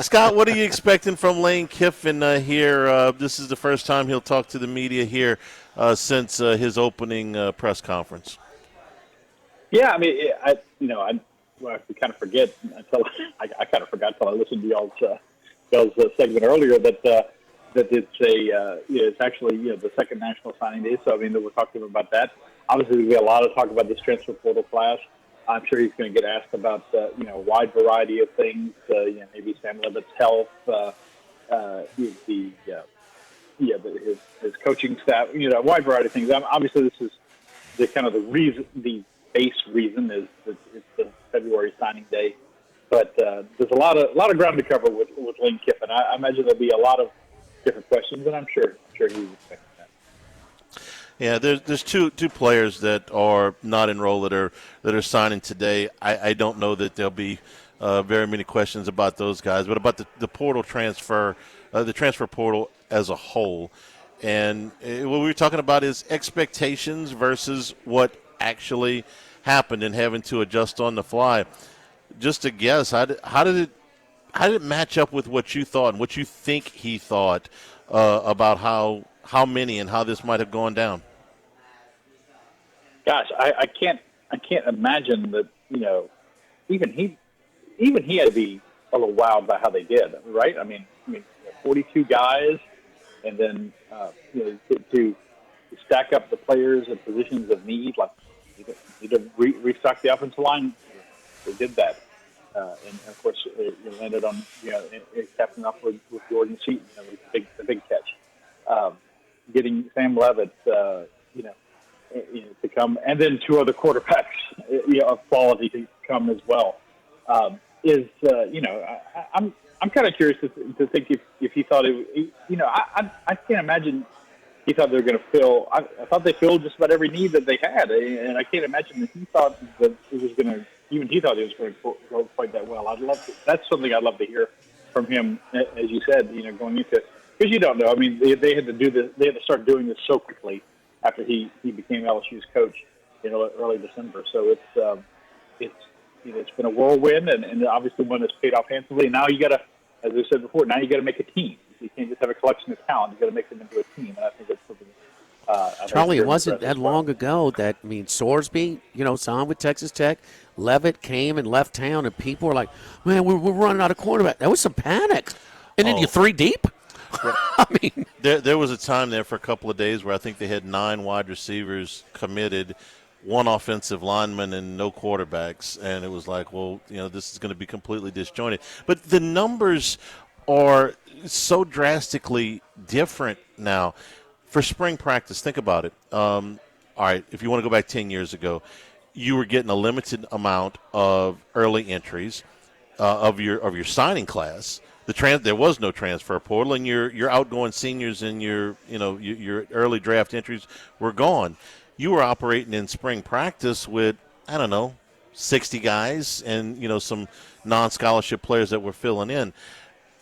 S1: Scott, what are you expecting from Lane Kiffin here? This is the first time he'll talk to the media here since his opening press conference.
S7: Yeah, I mean, I kind of forget until I kind of forgot until I listened to y'all's segment earlier that it's actually the second national signing day. So I mean, we're talking about that. Obviously, there'll be a lot of talk about this transfer portal class. I'm sure he's going to get asked about a wide variety of things. Maybe Sam Levitt's health, his coaching staff. A wide variety of things. Obviously, this is the kind of the reason. The base reason is it's the February signing day. But there's a lot of ground to cover with Lane Kiffin. I imagine there'll be a lot of different questions, and I'm sure he's expecting that.
S1: Yeah, there's two players that are not enrolled that are signing today. I don't know that there'll be very many questions about those guys, but about the portal transfer, the transfer portal as a whole. And what we were talking about is expectations versus what actually happened and having to adjust on the fly. Just to guess, how did it match up with what you thought and what you think he thought about how many and how this might have gone down?
S7: Gosh, I can't imagine that. Even he had to be a little wowed by how they did, right? I mean, 42 guys, and then to stack up the players in positions of need, like you to restock the offensive line. They did that. And of course, it landed on capping off with Jordan Seaton, the big catch. Getting Sam Levitt, to come, and then two other quarterbacks, of quality to come as well. I'm kind of curious to think if he thought I can't imagine he thought they were going to fill. I thought they filled just about every need that they had, and I can't imagine that he thought that it was going to. Even he thought he was going to go quite that well. That's something I'd love to hear from him, as you said. Going into, because you don't know. I mean, they had to do this. They had to start doing this so quickly after he became LSU's coach, early December. So it's been a whirlwind, and obviously one that's paid off handsomely. Now you got to, as I said before, now you got to make a team. You can't just have a collection of talent. You got to make them into a team, and I think that's something.
S2: Charlie, it wasn't that long ago that, Sorsby, signed with Texas Tech. Levitt came and left town, and people were like, man, we're running out of quarterback. There was some panic. And then you're three deep? I mean.
S1: There was a time there for a couple of days where I think they had 9 wide receivers committed, 1 offensive lineman, and no quarterbacks. And it was like, well, this is going to be completely disjointed. But the numbers are so drastically different now. For spring practice, think about it. All right, if you want to go back 10 years ago, you were getting a limited amount of early entries of your signing class. There was no transfer portal, and your outgoing seniors and your early draft entries were gone. You were operating in spring practice with 60 guys and some non-scholarship players that were filling in.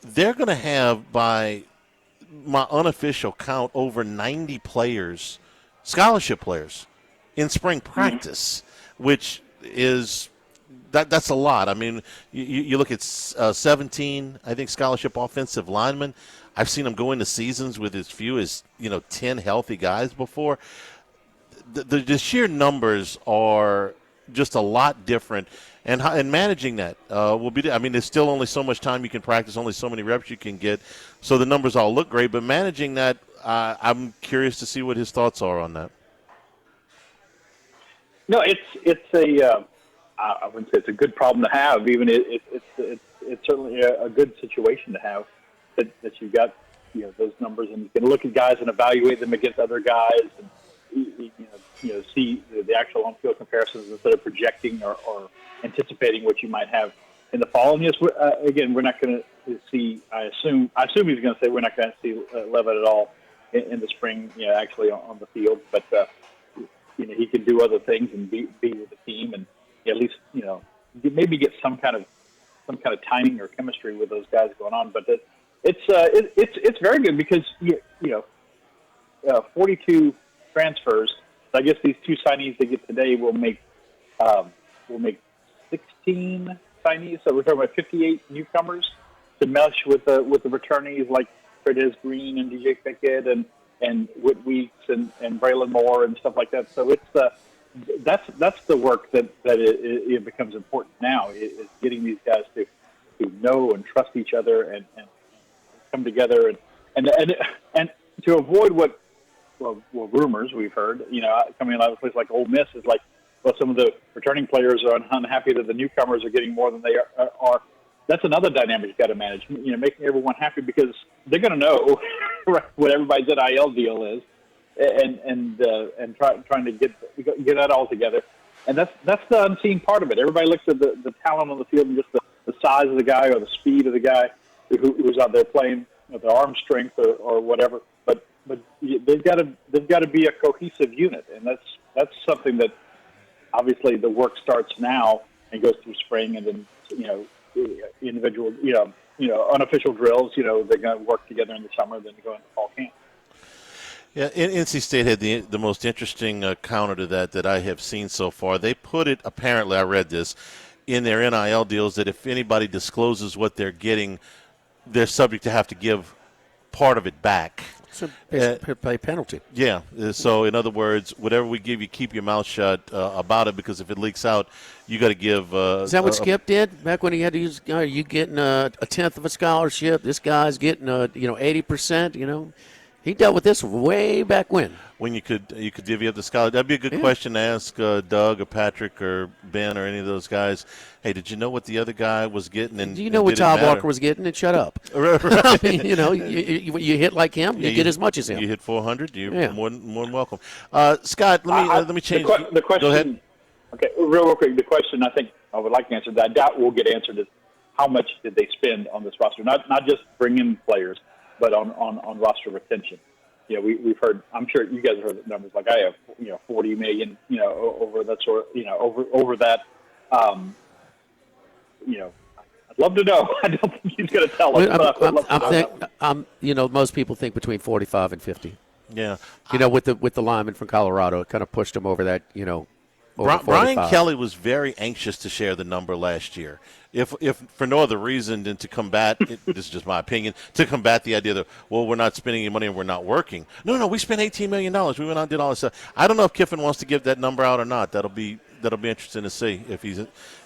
S1: They're going to have, by my unofficial count, over 90 players, scholarship players, in spring practice, which is that's a lot. I mean, you look at 17, I think, scholarship offensive linemen. I've seen them go into seasons with as few as 10 healthy guys before. The sheer numbers are just a lot different, and managing that will be. I mean, there's still only so much time you can practice, only so many reps you can get. So the numbers all look great, but managing that, I'm curious to see what his thoughts are on that.
S7: No, it's a I wouldn't say it's a good problem to have. Even it's certainly a good situation to have that you've got those numbers, and you can look at guys and evaluate them against other guys, see the actual on-field comparisons instead of projecting or anticipating what you might have in the fall. And yes, we're not going to see. I assume he's going to say we're not going to see Levitt at all in the spring. Actually on the field, but he can do other things and be with the team, and at least maybe get some kind of timing or chemistry with those guys going on. But it's very good because 42 transfers. So I guess these two signees they get today will make 16 signees. So we're talking about 58 newcomers to mesh with the returnees like Fredez Green and DJ Pickett and Whit Weeks and Braylon Moore and stuff like that. So it's that's the work that it becomes important now is getting these guys to know and trust each other and come together and to avoid what rumors we've heard, coming out of a place like Ole Miss is like, well, some of the returning players are unhappy that the newcomers are getting more than they are. That's another dynamic you've got to manage, making everyone happy because they're going to know what everybody's NIL deal is and trying to get that all together. And that's the unseen part of it. Everybody looks at the talent on the field and just the size of the guy or the speed of the guy who's out there playing, their arm strength or whatever. But they've got to be a cohesive unit, and that's something that obviously the work starts now and goes through spring, and then individual unofficial drills. They're going to work together in the summer, then go into fall camp.
S1: Yeah, NC State had the most interesting counter to that I have seen so far. They put it, apparently, I read this, in their NIL deals that if anybody discloses what they're getting, they're subject to have to give part of it back.
S2: It's a pay penalty.
S1: Yeah. So, in other words, whatever we give you, keep your mouth shut about it, because if it leaks out, you got to give.
S2: Is that what Skip did back when he had to use? Are you getting a tenth of a scholarship? This guy's getting 80%. He dealt with this way back when.
S1: When you could divvy up the scholarship. That'd be a good question to ask Doug or Patrick or Ben or any of those guys. Hey, did you know what the other guy was getting? And
S2: do you know what Todd Walker was getting? And shut up.
S1: Right.
S2: I mean, you hit like him, you get as much as him.
S1: You hit 400. You're more than welcome. Scott, let me change
S7: the question.
S1: Go ahead.
S7: Okay, real quick. The question I think I would like to answer that I doubt will get answered is how much did they spend on this roster? Not just bring in players, but on roster retention. We've heard. I'm sure you guys have heard the numbers. Like I have, $40 million. Over that sort. Over that. I'd love to know. I don't think he's going to tell us.
S2: Most people think between 45 and 50.
S1: Yeah.
S2: With the lineman from Colorado, it kind of pushed him over that. Over
S1: Brian Kelly was very anxious to share the number last year, if for no other reason than to combat. This is just my opinion, to combat the idea that we're not spending any money and we're not working. No, we spent $18 million. We went out and did all this stuff. I don't know if Kiffin wants to give that number out or not. That'll be interesting to see if he's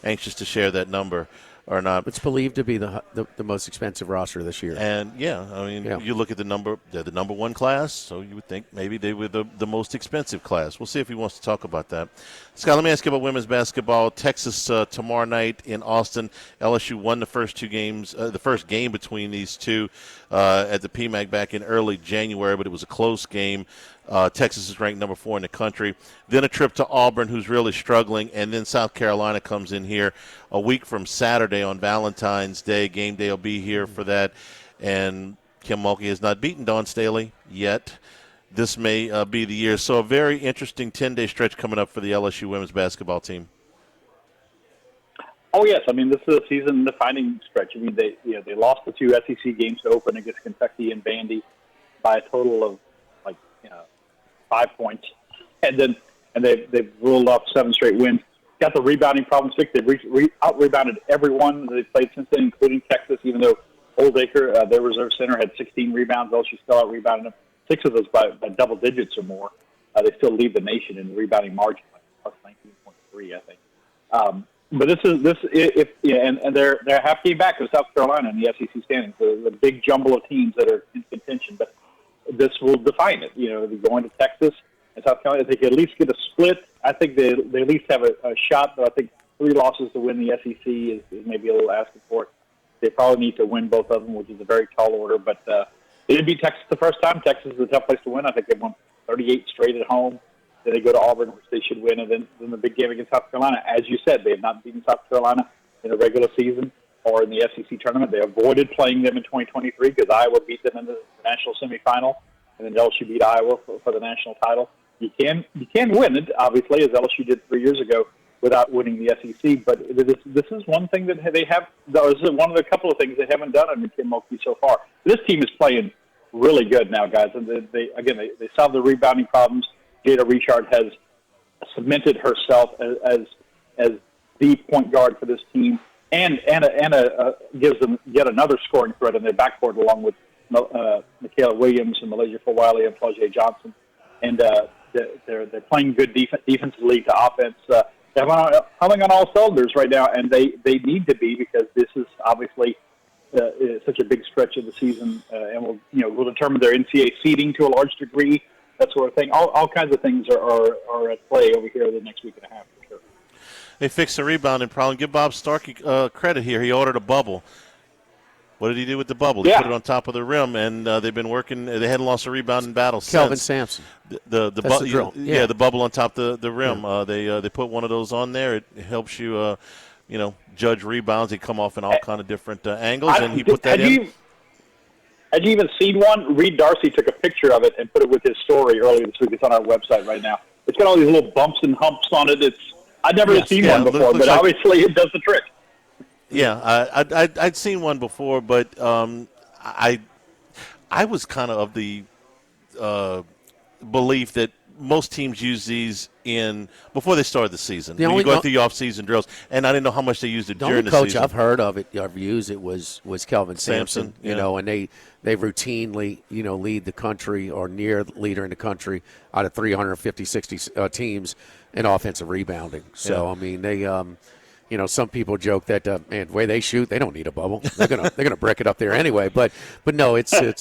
S1: anxious to share that number or not.
S2: It's believed to be the most expensive roster this year.
S1: And you look at the number. They're the number one class, so you would think maybe they were the most expensive class. We'll see if he wants to talk about that. Scott, let me ask you about women's basketball. Texas tomorrow night in Austin. LSU won the first two games. The first game between these two at the PMAC back in early January, but it was a close game. Texas is ranked number 4 in the country. Then a trip to Auburn, who's really struggling, and then South Carolina comes in here a week from Saturday on Valentine's Day. Game day will be here for that. And Kim Mulkey has not beaten Dawn Staley yet. This may be the year. So a very interesting 10-day stretch coming up for the LSU women's basketball team.
S7: Oh, yes. I mean, this is a season-defining stretch. I mean, they lost the 2 SEC games to open against Kentucky and Vandy by a total of 5 points, and they've ruled off 7 straight wins. Got the rebounding problems fixed. They've out-rebounded everyone they've played since then, including Texas, even though Oldacre, their reserve center, had 16 rebounds. LSU still out-rebounded them. 6 of those by double digits or more. They still lead the nation in the rebounding margin, plus 19.3, I think. But they're half game back to South Carolina in the SEC standings. The big jumble of teams that are in contention, but this will define it. They're going to Texas and South Carolina. They could at least get a split. I think they at least have a shot, but I think 3 losses to win the SEC is maybe a little asking for it. They probably need to win both of them, which is a very tall order. But they didn't beat Texas the first time. Texas is a tough place to win. I think they won 38 straight at home. Then they go to Auburn, which they should win, and then the big game against South Carolina. As you said, they have not beaten South Carolina in the regular season or in the SEC tournament. They avoided playing them in 2023 because Iowa beat them in the national semifinal, and then LSU beat Iowa for the national title. You can win it, obviously, as LSU did 3 years ago, without winning the SEC. But this is one thing that they have. This is one of the couple of things they haven't done under Kim Mulkey so far. This team is playing really good now, guys. And they solved the rebounding problems. Jada Richard has cemented herself as the point guard for this team, and gives them yet another scoring threat in their backcourt, along with Michaela Williams and Malaysia Fawali and Flau'jae Johnson. And they're playing good defensively to offense. They're humming on all cylinders right now, and they need to be, because this is obviously such a big stretch of the season, and will determine their NCAA seeding to a large degree, that sort of thing. All kinds of things are at play over here the next week and a half, for sure.
S1: They fixed the rebounding problem. Give Bob Starkey credit here. He ordered a bubble. What did he do with the bubble? He put it on top of the rim, and they've been working. They hadn't lost a rebounding battle since.
S2: Kelvin Sampson.
S1: The
S2: drill.
S1: Yeah, the bubble on top of the rim. Yeah. They put one of those on there. It helps you, judge rebounds. They come off in all kind of different angles, and he put that in.
S7: Had you even seen one? Reed Darcy took a picture of it and put it with his story earlier this week. It's on our website right now. It's got all these little bumps and humps on it. I'd never seen one before, but obviously it does the trick.
S1: Yeah, I'd seen one before, but I was kind of the belief that most teams use these before they started the season. When you go through your off-season drills, and I didn't know how much they used it during the season.
S2: The only coach I've heard of it, I've used it, was Kelvin Sampson. And they routinely lead the country, or near leader in the country, out of 350, 60 teams in offensive rebounding. So I mean they. Some people joke that the way they shoot, they don't need a bubble. They're gonna brick it up there anyway. But no, it's a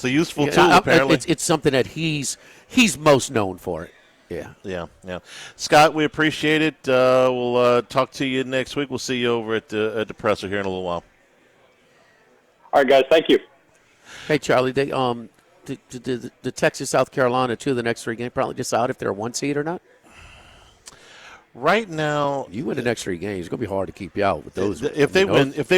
S1: useful tool. Apparently,
S2: it's something that he's most known for it. Yeah.
S1: Scott, we appreciate it. We'll talk to you next week. We'll see you over at the presser here in a little while.
S7: All right, guys. Thank you.
S2: Hey, Charlie. They the Texas, South Carolina, 2 of the next 3 games probably decide if they're a 1 seed or not.
S1: Right now,
S2: you win the next 3 games. It's going to be hard to keep you out with those.
S1: If they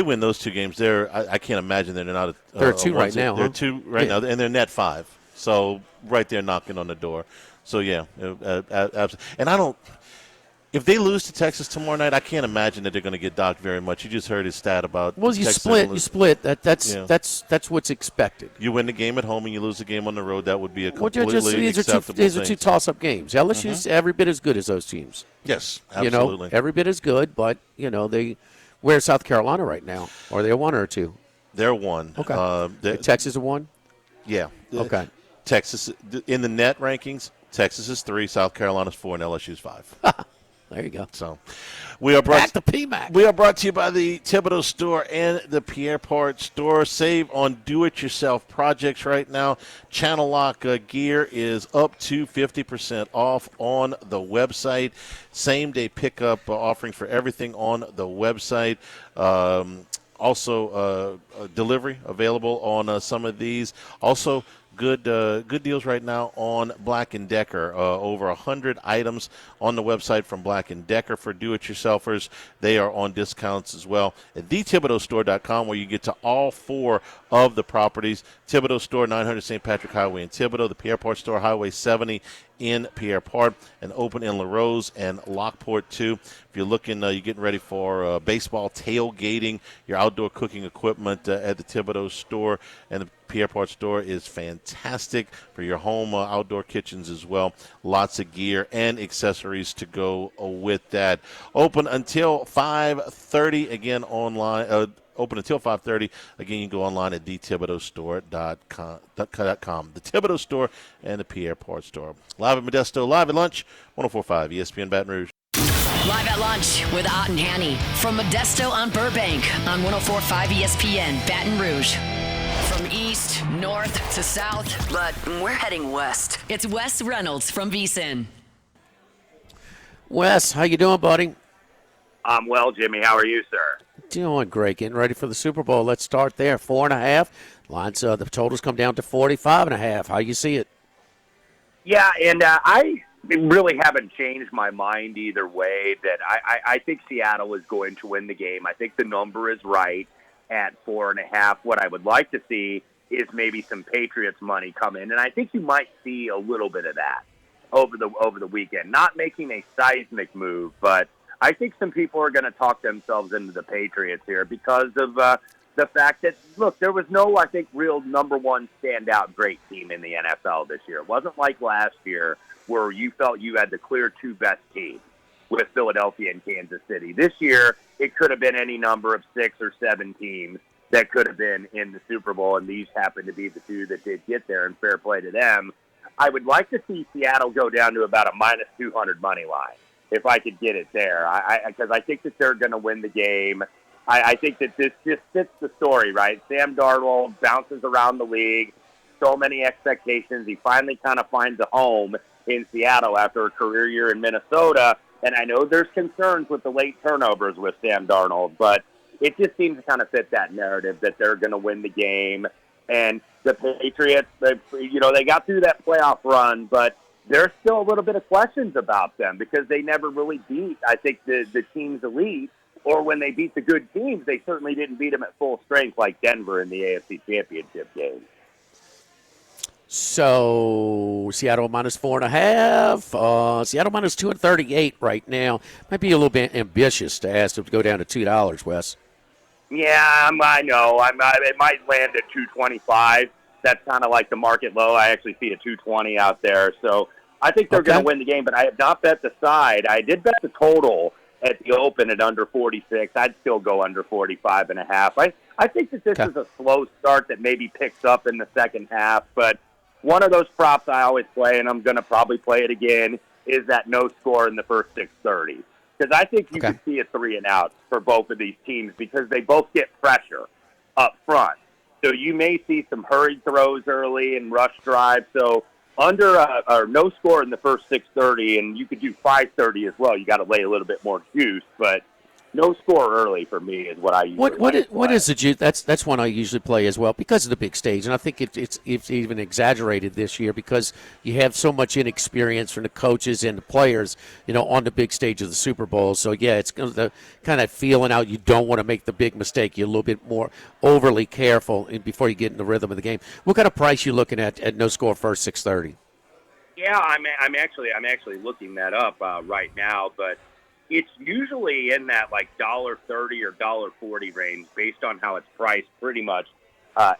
S1: win those 2 games, I can't imagine they're not.
S2: They're 2 right now.
S1: They're 2 right now, and they're net 5. So right there, knocking on the door. So yeah, absolutely. And I don't. If they lose to Texas tomorrow night, I can't imagine that they're going to get docked very much. You just heard his stat about.
S2: Well, you split. That's what's expected.
S1: You win the game at home and you lose the game on the road. That would be a completely acceptable
S2: these are 2 toss-up games. LSU's every bit as good as those teams.
S1: Yes, absolutely.
S2: Every bit as good, but where's South Carolina right now? Are they a 1 or a 2?
S1: They're 1.
S2: Okay. Texas a 1?
S1: Yeah.
S2: Okay.
S1: Texas in the net rankings. Texas is 3, South Carolina's 4, and LSU's 5.
S2: There you go.
S1: So we are brought
S2: to PMAC.
S1: We are brought to you by the Thibodeau Store and the Pierre Part Store. Save on do-it-yourself projects right now. Channel Lock gear is up to 50% off on the website. Same-day pickup offering for everything on the website. Also, delivery available on some of these. Also, good deals right now on Black & Decker. Over 100 items on the website from Black & Decker for do-it-yourselfers. They are on discounts as well at thethibodeaustore.com, where you get to all 4 of the properties. Thibodeau Store, 900 St. Patrick Highway in Thibodeau. The Pierre Part Store, Highway 70 in Pierre Part, and open in LaRose and Lockport too. If you're looking, you're getting ready for baseball tailgating, your outdoor cooking equipment at the Thibodeau Store and the Pierre Part Store is fantastic for your home outdoor kitchens as well. Lots of gear and accessories to go with that. Open until 5:30 again online. Open until 5:30. Again, you can go online at thethibodeaustore.com. The Thibodeau Store and the Pierre Part Store. Live at Modesto, live at lunch, 104.5 ESPN Baton Rouge.
S3: Live at lunch with Ott and Hanny from Modesto on Burbank on 104.5 ESPN Baton Rouge. From east, north to south, but we're heading west. It's Wes Reynolds from VSiN.
S2: Wes, how you doing, buddy?
S8: I'm well, Jimmy. How are you, sir?
S2: Doing great. Getting ready for the Super Bowl. Let's start there. 4.5. Lines, the totals come down to 45.5. How you see it?
S8: Yeah, and I really haven't changed my mind either way. That I think Seattle is going to win the game. I think the number is right at 4.5. What I would like to see is maybe some Patriots money come in, and I think you might see a little bit of that over the weekend. Not making a seismic move, but I think some people are going to talk themselves into the Patriots here because of the fact that, look, there was no, I think, real number one standout great team in the NFL this year. It wasn't like last year where you felt you had the clear two best teams with Philadelphia and Kansas City. This year, it could have been any number of 6 or 7 teams that could have been in the Super Bowl, and these happen to be the 2 that did get there, and fair play to them. I would like to see Seattle go down to about a minus 200 money line if I could get it there, because I think that they're going to win the game. I think that this just fits the story, right? Sam Darnold bounces around the league, so many expectations. He finally kind of finds a home in Seattle after a career year in Minnesota, and I know there's concerns with the late turnovers with Sam Darnold, but it just seems to kind of fit that narrative that they're going to win the game. And the Patriots, they got through that playoff run, but there's still a little bit of questions about them because they never really beat, I think, the team's elite. Or when they beat the good teams, they certainly didn't beat them at full strength like Denver in the AFC Championship game.
S2: So Seattle minus 4.5. Seattle minus 238 right now. Might be a little bit ambitious to ask them to go down to $2, Wes.
S8: Yeah, I know. It might land at 225. That's kind of like the market low. I actually see a 220 out there. So I think they're going to win the game, but I have not bet the side. I did bet the total at the open at under 46. I'd still go under 45.5. I think that this is a slow start that maybe picks up in the second half, but one of those props I always play, and I'm going to probably play it again, is that no score in the first 6:30. Because I think you can see a 3-and-out for both of these teams because they both get pressure up front. So you may see some hurried throws early and rush drives. So under or no score in the first 6:30, and you could do 5:30 as well. You got to lay a little bit more juice, but no score early for me is what I usually
S2: What is the juice? That's one I usually play as well because of the big stage, and I think it's even exaggerated this year because you have so much inexperience from the coaches and the players, on the big stage of the Super Bowl. So yeah, it's the kind of feeling out. You don't want to make the big mistake. You're a little bit more overly careful before you get in the rhythm of the game. What kind of price you looking at no score first 6:30?
S8: Yeah, I'm actually looking that up right now, but it's usually in that like $1.30 or $1.40 range based on how it's priced pretty much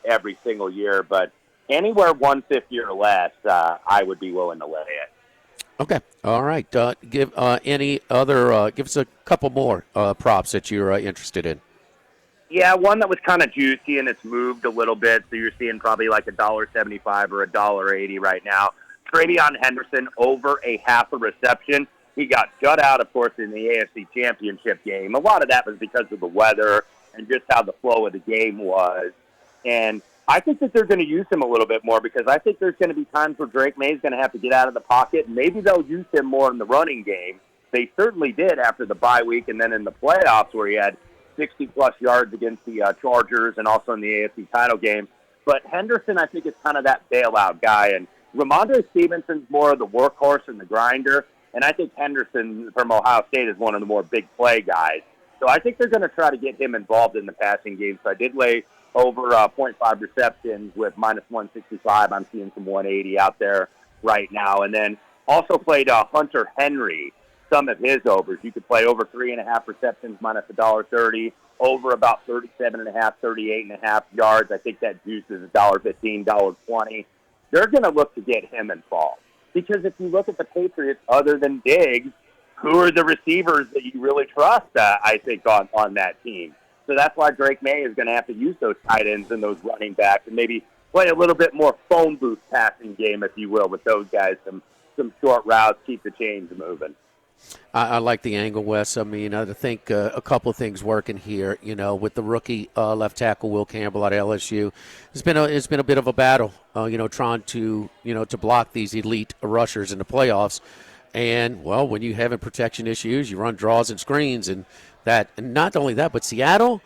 S8: every single year. But anywhere 150 or less, I would be willing to lay it.
S2: Okay, all right. Give any other? Give us a couple more props that you're interested in.
S8: Yeah, one that was kind of juicy and it's moved a little bit, so you're seeing probably like $1.75 or $1.80 right now. Travion Henderson over a half a reception. He got shut out, of course, in the AFC Championship game. A lot of that was because of the weather and just how the flow of the game was. And I think that they're going to use him a little bit more because I think there's going to be times where Drake May is going to have to get out of the pocket. And maybe they'll use him more in the running game. They certainly did after the bye week and then in the playoffs where he had 60-plus yards against the Chargers and also in the AFC title game. But Henderson, I think, is kind of that bailout guy. And Ramondre Stevenson's more of the workhorse and the grinder. And I think Henderson from Ohio State is one of the more big play guys. So I think they're going to try to get him involved in the passing game. So I did lay over 0.5 receptions with minus 165. I'm seeing some 180 out there right now. And then also played Hunter Henry, some of his overs. You could play over 3.5 receptions minus $1.30, over about 37.5, 38.5 yards. I think that juice is $1.15, $1.20. They're going to look to get him involved. Because if you look at the Patriots, other than Diggs, who are the receivers that you really trust, I think, on that team? So that's why Drake May is going to have to use those tight ends and those running backs and maybe play a little bit more phone booth passing game, if you will, with those guys, some short routes, keep the chains moving.
S2: I like the angle, Wes. I mean, I think a couple of things working here. With the rookie left tackle Will Campbell at LSU, it's been a bit of a battle. Trying to to block these elite rushers in the playoffs, and well, when you having protection issues, you run draws and screens, and not only that, but Seattle,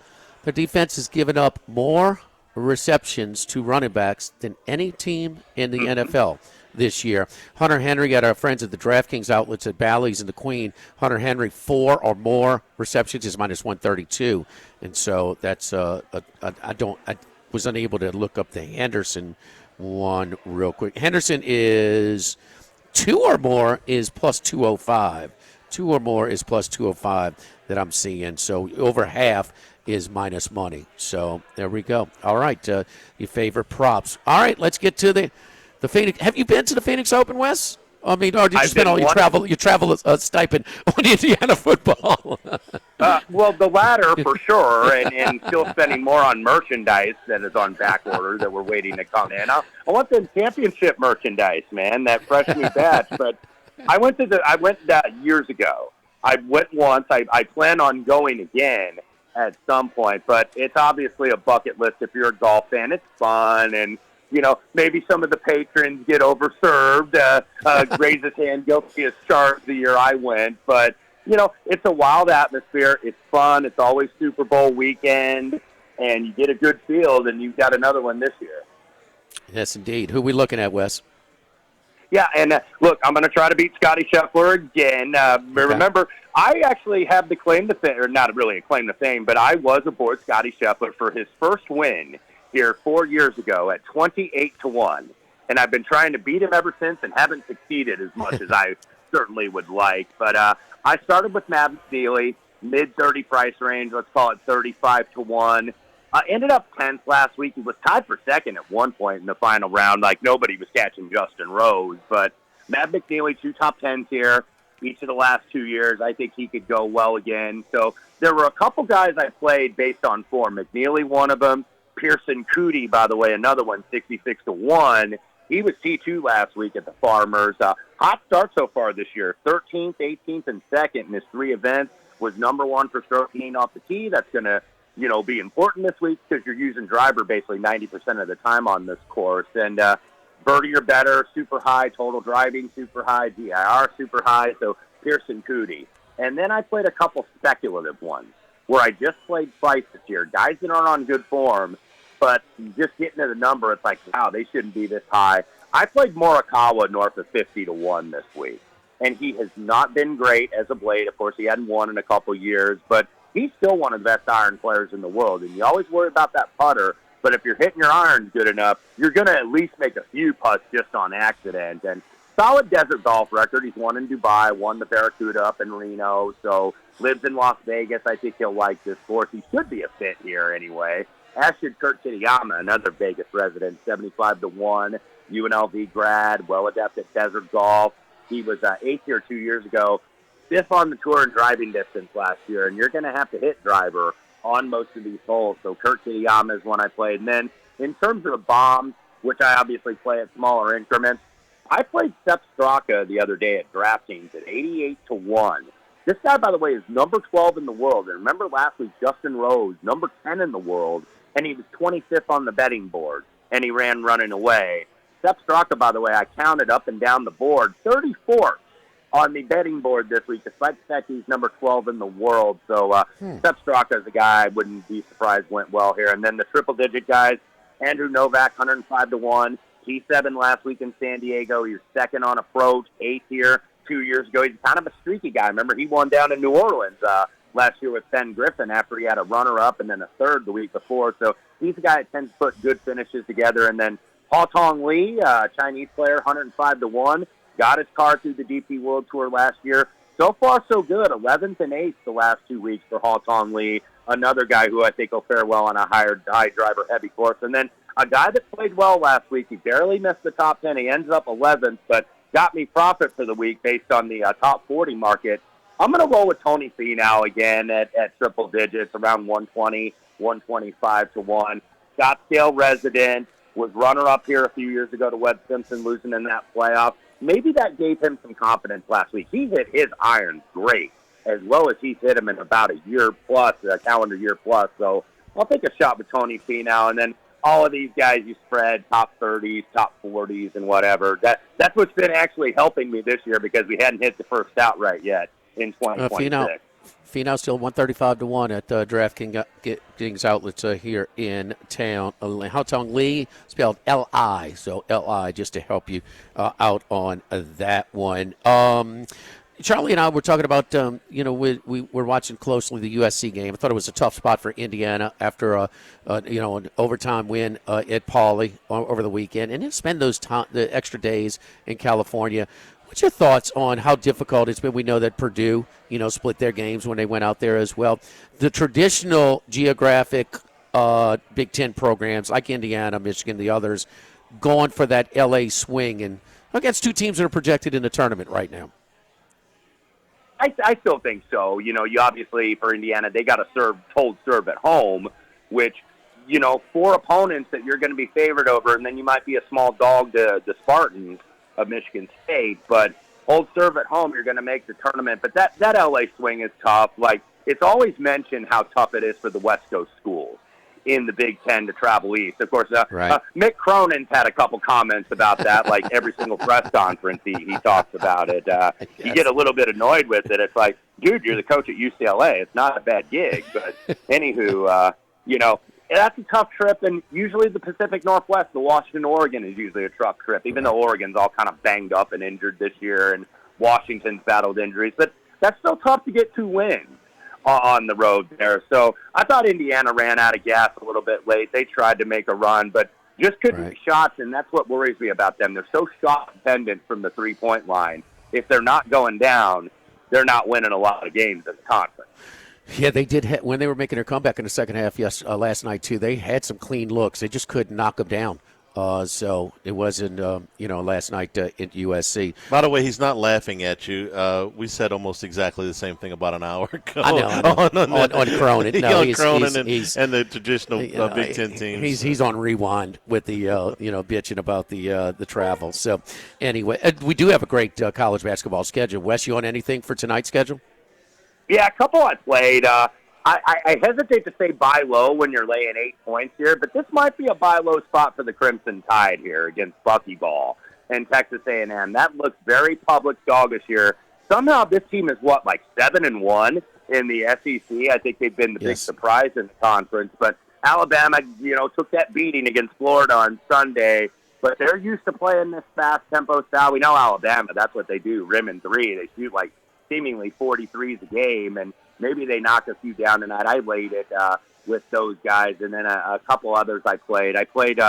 S2: their defense has given up more receptions to running backs than any team in the NFL. this year. Hunter Henry got our friends at the DraftKings outlets at Bally's and the Queen. Hunter Henry, 4 or more receptions is minus 132. And so that's, I was unable to look up the Henderson one real quick. Henderson is 2 or more is plus 205. 2 or more is plus 205 that I'm seeing. So over half is minus money. So there we go. All right, your favorite props. All right, let's get to the Phoenix. Have you been to the Phoenix Open, Wes? I mean, or did you spend all your travel stipend on Indiana football?
S8: Well, the latter for sure, and still spending more on merchandise that is on back order that we're waiting to come in. I want the championship merchandise, man, that fresh new batch. But I went years ago. I went once. I plan on going again at some point, but it's obviously a bucket list if you're a golf fan. It's fun, and maybe some of the patrons get overserved. Raise his hand, guilty as charged the year I went. But, it's a wild atmosphere. It's fun. It's always Super Bowl weekend, and you get a good field, and you've got another one this year.
S2: Yes, indeed. Who are we looking at, Wes?
S8: Yeah, and look, I'm going to try to beat Scotty Scheffler again. Remember, I actually have the claim to fame, or not really a claim to fame, but I was aboard Scotty Scheffler for his first win here 4 years ago at 28-1, and I've been trying to beat him ever since and haven't succeeded as much as I certainly would like. But I started with Matt McNeely, mid-30 price range, let's call it 35-1. Ended up 10th last week. He was tied for second at one point in the final round. Like, nobody was catching Justin Rose. But Matt McNeely, 2 top 10s here each of the last 2 years. I think he could go well again. So there were a couple guys I played based on form. McNeely, one of them. Pearson Cootie, by the way, another one, 66-1. He was T2 last week at the Farmers. Hot start so far this year. 13th, 18th, and 2nd in his 3 events. Was number 1 for stroke gain off the tee. That's going to be important this week because you're using driver basically 90% of the time on this course. And birdie or better, super high, total driving, super high, DIR, super high. So Pearson Cootie. And then I played a couple speculative ones where I just played twice this year. Guys that aren't on good form, but just getting to the number, it's like, wow, they shouldn't be this high. I played Morikawa north of 50-1 this week. And he has not been great as of late. Of course, he hadn't won in a couple years, but he's still one of the best iron players in the world, and you always worry about that putter. But if you're hitting your irons good enough, you're going to at least make a few putts just on accident. And solid desert golf record. He's won in Dubai, won the Barracuda up in Reno, so lives in Las Vegas. I think he'll like this course. He should be a fit here anyway. As should Kurt Kitayama, another Vegas resident, 75-1, UNLV grad, well adept at desert golf. He was 8th here 2 years ago. 5th on the tour in driving distance last year, and you're going to have to hit driver on most of these holes. So Kurt Kitayama is one I played. And then in terms of the bombs, which I obviously play at smaller increments, I played Sepp Straka the other day at DraftKings at 88-1. This guy, by the way, is number 12 in the world. And remember last week, Justin Rose, number 10 in the world, and he was 25th on the betting board, and he ran running away. Sepp Straka, by the way, I counted up and down the board, 34th on the betting board this week, despite the fact he's number 12 in the world. So Sepp Straka is a guy I wouldn't be surprised went well here. And then the triple-digit guys, Andrew Novak, 105-1. T7 last week in San Diego. He was 2nd on approach, 8th here 2 years ago. He's kind of a streaky guy. Remember, he won down in New Orleans last year with Ben Griffin after he had a runner-up and then a 3rd the week before. So he's a guy that tends to put good finishes together. And then Ha Tong Lee, Chinese player, 105-1. Got his car through the DP World Tour last year. So far, so good. 11th and 8th the last 2 weeks for Ha Tong Lee. Another guy who I think will fare well on a high driver heavy course. And then a guy that played well last week. He barely missed the top 10. He ends up 11th, but got me profit for the week based on the top 40 market. I'm going to roll with Tony Finau again at triple digits, around 120, 125-1. Scottsdale resident, was runner-up here a few years ago to Webb Simpson, losing in that playoff. Maybe that gave him some confidence last week. He hit his irons great, as well as he's hit them in about a year plus, a calendar year plus. So I'll take a shot with Tony Finau, and then all of these guys you spread, top 30s, top 40s, and whatever. That's what's been actually helping me this year because we hadn't hit the first outright yet in 2026.
S2: Finau still 135-1 at DraftKings outlets here in town. Haotong Li, spelled L-I, so L-I, just to help you out on that one. Charlie and I were talking about, we were watching closely the USC game. I thought it was a tough spot for Indiana after an overtime win at Pauley over the weekend, and then spend the extra days in California. What's your thoughts on how difficult it's been? We know that Purdue, split their games when they went out there as well. The traditional geographic Big Ten programs like Indiana, Michigan, the others, going for that L.A. swing and against two teams that are projected in the tournament right now.
S8: I still think so. You obviously, for Indiana, they got to hold serve at home, which, four opponents that you're going to be favored over, and then you might be a small dog to the Spartans of Michigan State, but hold serve at home, you're going to make the tournament. But that LA swing is tough. Like, it's always mentioned how tough it is for the West Coast schools in the Big Ten to travel east. Of course, Mick Cronin's had a couple comments about that, like every single press conference he talks about it. You get a little bit annoyed with it. It's like, dude, you're the coach at UCLA. It's not a bad gig. But anywho, that's a tough trip, and usually the Pacific Northwest, the Washington, Oregon is usually a tough trip, even though Oregon's all kind of banged up and injured this year, and Washington's battled injuries. But that's still tough to get 2 wins on the road there. So I thought Indiana ran out of gas a little bit late. They tried to make a run, but just couldn't make shots, and that's what worries me about them. They're so shot-dependent from the three-point line. If they're not going down, they're not winning a lot of games in the conference.
S2: Yeah, they did. When they were making their comeback in the second half last night, too, they had some clean looks. They just couldn't knock them down. So it wasn't, last night at USC.
S1: By the way, he's not laughing at you. We said almost exactly the same thing about an hour ago.
S2: I know. on Cronin. No,
S1: on Cronin and the traditional Big Ten teams.
S2: He's on rewind with the, bitching about the travel. So anyway, we do have a great college basketball schedule. Wes, you on anything for tonight's schedule?
S8: Yeah, a couple I played. I hesitate to say buy low when you're laying 8 points here, but this might be a buy low spot for the Crimson Tide here against Buckyball and Texas A&M. That looks very public doggish here. Somehow this team is, 7-1 in the SEC? I think they've been the big surprise in the conference. But Alabama, took that beating against Florida on Sunday, but they're used to playing this fast-tempo style. We know Alabama, that's what they do, rim and three. They shoot seemingly 43s a game, and maybe they knock a few down tonight. I laid it with those guys, and then a couple others I played. I played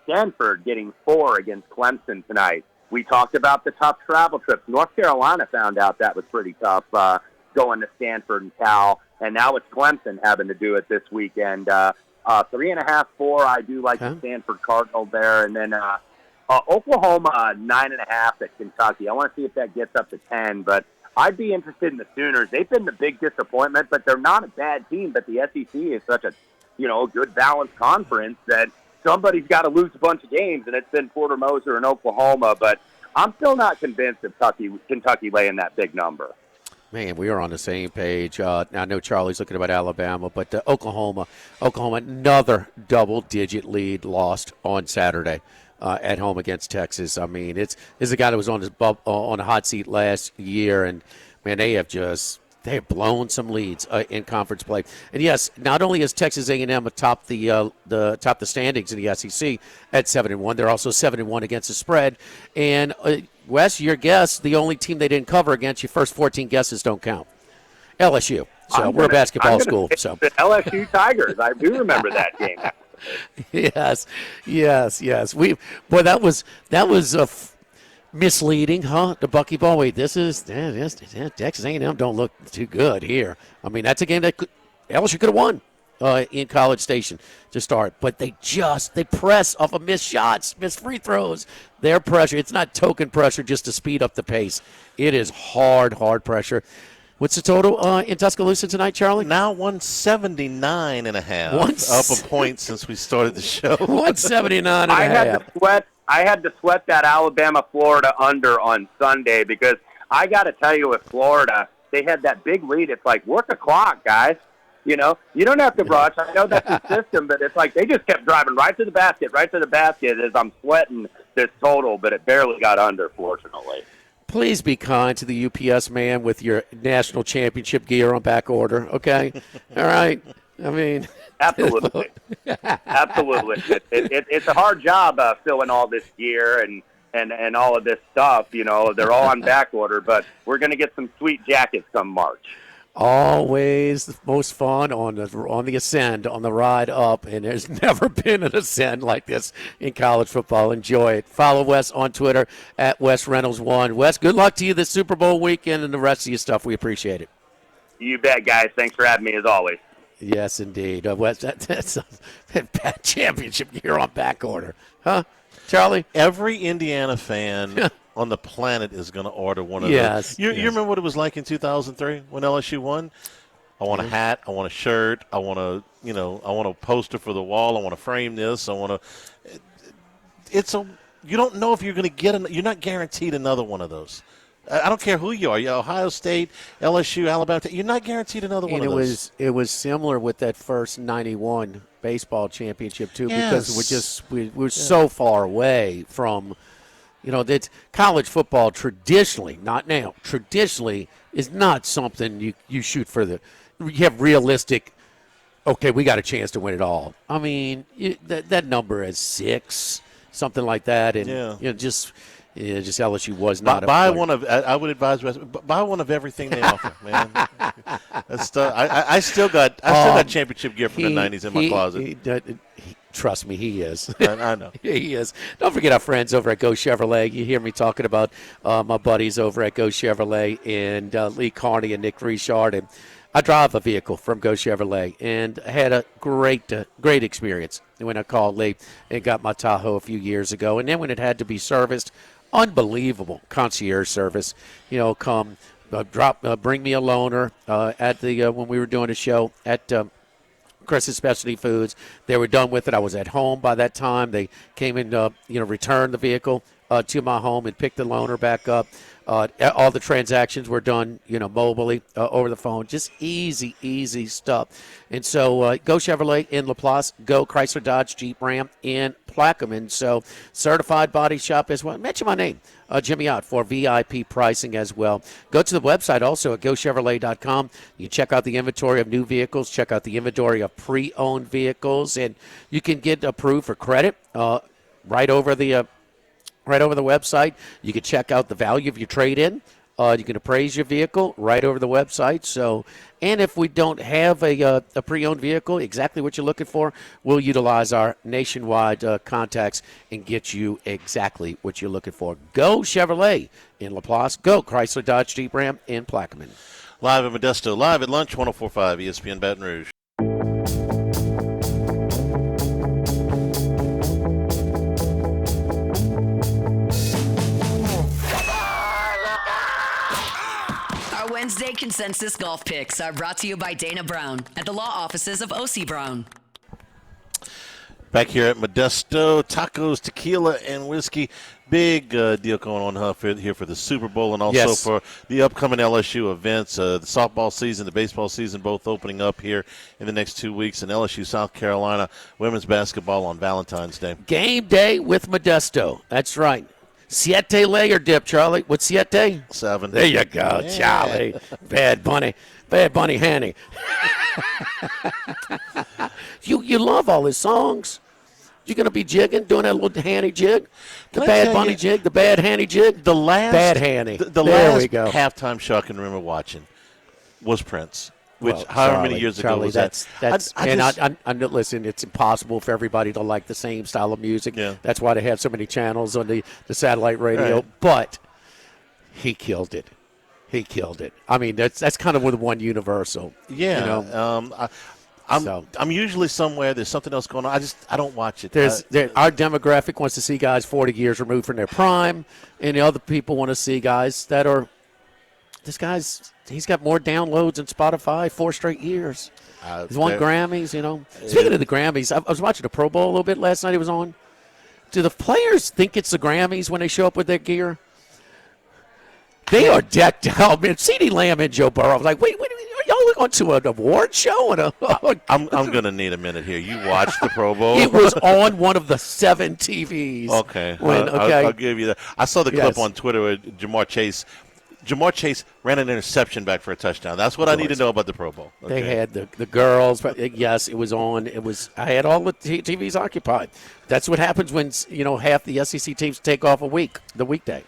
S8: Stanford getting 4 against Clemson tonight. We talked about the tough travel trips. North Carolina found out that was pretty tough going to Stanford and Cal, and now it's Clemson having to do it this weekend. 3.5, 4, I do like the Stanford Cardinal there, and then Oklahoma 9.5 at Kentucky. I want to see if that gets up to 10, but I'd be interested in the Sooners. They've been the big disappointment, but they're not a bad team. But the SEC is such a, good balanced conference that somebody's got to lose a bunch of games, and it's been Porter Moser and Oklahoma. But I'm still not convinced of Kentucky laying that big number.
S2: Man, we are on the same page. I know Charlie's looking about Alabama, but Oklahoma, another double-digit lead lost on Saturday. At home against Texas. I mean, it's a guy that was on a hot seat last year, and man, they have blown some leads in conference play. And yes, not only is Texas A&M atop the standings in the SEC at 7-1, they're also 7-1 against the spread. And Wes, your guess, the only team they didn't cover against, your first 14 guesses don't count. LSU. So we're a basketball school. So
S8: the LSU Tigers. I do remember that game.
S2: Yes. That was misleading, huh? The Buckyball. Wait, this is Texas A&M don't look too good here. I mean, that's a game that LSU could have won in College Station to start, but they press off of missed shots, missed free throws. Their pressure. It's not token pressure just to speed up the pace. It is hard pressure. What's the total in Tuscaloosa tonight, Charlie?
S1: Now 179.5. Up a point since we started the show.
S2: 179.5.
S8: I had to sweat that Alabama-Florida under on Sunday because I got to tell you, with Florida, they had that big lead. It's like, work the clock, guys. You don't have to rush. I know that's the system, but it's like they just kept driving right to the basket as I'm sweating this total, but it barely got under, fortunately.
S2: please be kind to the UPS man with your national championship gear on back order, okay? All right? I mean,
S8: Absolutely. Absolutely. It's a hard job filling all this gear and all of this stuff. They're all on back order, but we're going to get some sweet jackets come March.
S2: always the most fun on the ascend, on the ride up, and there's never been an ascend like this in college football. Enjoy it. Follow Wes on Twitter at Wes Reynolds 1. Wes, good luck to you this Super Bowl weekend and the rest of your stuff. We appreciate it.
S8: You bet, guys. Thanks for having me, as always.
S2: Yes, indeed. Wes, that's a bad championship gear on back order. Huh, Charlie?
S1: Every Indiana fan on the planet is going to order one of
S2: Yes,
S1: those. You remember what it was like in 2003 when LSU won? I want a hat. I want a shirt. I want a poster for the wall. I want to frame this. You don't know if you're going to get you're not guaranteed another one of those. I don't care who you are. Ohio State, LSU, Alabama. You're not guaranteed another one of those.
S2: It was similar with that first 91 baseball championship too, because we're so far away from, that college football traditionally, not now, traditionally is not something you shoot for you have realistic. Okay, we got a chance to win it all. I mean, that number is 6, something like that, and just LSU was not.
S1: Buy one of. I would advise buy one of everything they offer, man. I still got championship gear from the '90s in my closet.
S2: Trust me, he is.
S1: I know.
S2: He is. Don't forget our friends over at Go Chevrolet. You hear me talking about my buddies over at Go Chevrolet and Lee Carney and Nick Richard. And I drive a vehicle from Go Chevrolet and had a great experience when I called Lee and got my Tahoe a few years ago. And then when it had to be serviced, unbelievable concierge service. Come bring me a loaner at the when we were doing a show at Chris's Specialty Foods. They were done with it. I was at home by that time. They came in, returned the vehicle to my home and picked the loaner back up. All the transactions were done, mobily over the phone. Just easy stuff. And so go Chevrolet in LaPlace, go Chrysler Dodge Jeep Ram in Plaquemine. So certified body shop as well. Mention my name, Jimmy Ott, for VIP pricing as well. Go to the website also at GoChevrolet.com. You check out the inventory of new vehicles, check out the inventory of pre-owned vehicles, and you can get approved for credit right over the website. You can check out the value of your trade-in. You can appraise your vehicle right over the website. So, and if we don't have a pre-owned vehicle, exactly what you're looking for, we'll utilize our nationwide contacts and get you exactly what you're looking for. Go Chevrolet in LaPlace. Go Chrysler Dodge Jeep Ram in Plaquemine.
S1: Live at Modesto. Live at lunch, 104.5 ESPN Baton Rouge.
S3: Wednesday Consensus Golf Picks are brought to you by Dana Brown at the law offices of O.C. Brown.
S1: Back here at Modesto, tacos, tequila, and whiskey. Big deal going on here for the Super Bowl and also for the upcoming LSU events. The softball season, the baseball season, both opening up here in the next 2 weeks. And LSU, South Carolina, women's basketball on Valentine's Day.
S2: Game day with Modesto. That's right. Siete layer dip, Charlie. What's siete?
S1: 7.
S2: There you go, Charlie. Bad bunny Hanny. You love all his songs. You gonna be jigging, doing that little Hanny jig, the Bad Bunny jig, the Bad Hanny jig,
S1: the last
S2: Bad Hanny.
S1: The
S2: there
S1: last
S2: we go.
S1: halftime show I can remember watching was Prince. Which,
S2: Well,
S1: however many years ago was
S2: that's,
S1: that?
S2: I listen, it's impossible for everybody to like the same style of music.
S1: Yeah.
S2: That's why they have so many channels on the satellite radio.
S1: Right.
S2: But he killed it. I mean, that's kind of with one universal.
S1: Yeah. I'm usually somewhere. There's something else going on. I don't watch it.
S2: Our demographic wants to see guys 40 years removed from their prime, and the other people want to see guys that are. He's got more downloads than Spotify 4 straight years. He's won Grammys, Speaking of the Grammys, I was watching the Pro Bowl a little bit last night. He was on. Do the players think it's the Grammys when they show up with their gear? They are decked out, man. CeeDee Lamb and Joe Burrow. I was like, wait, are y'all going to an award show? And
S1: I'm going to need a minute here. You watched the Pro Bowl?
S2: It was on one of the 7 TVs.
S1: Okay.
S2: Okay.
S1: I'll give you that. I saw the clip on Twitter with Jamar Chase. Jamar Chase ran an interception back for a touchdown. That's what I need to know about the Pro Bowl. Okay.
S2: They had the girls. But yes, it was on. I had all the TVs occupied. That's what happens when half the SEC teams take off the weekday.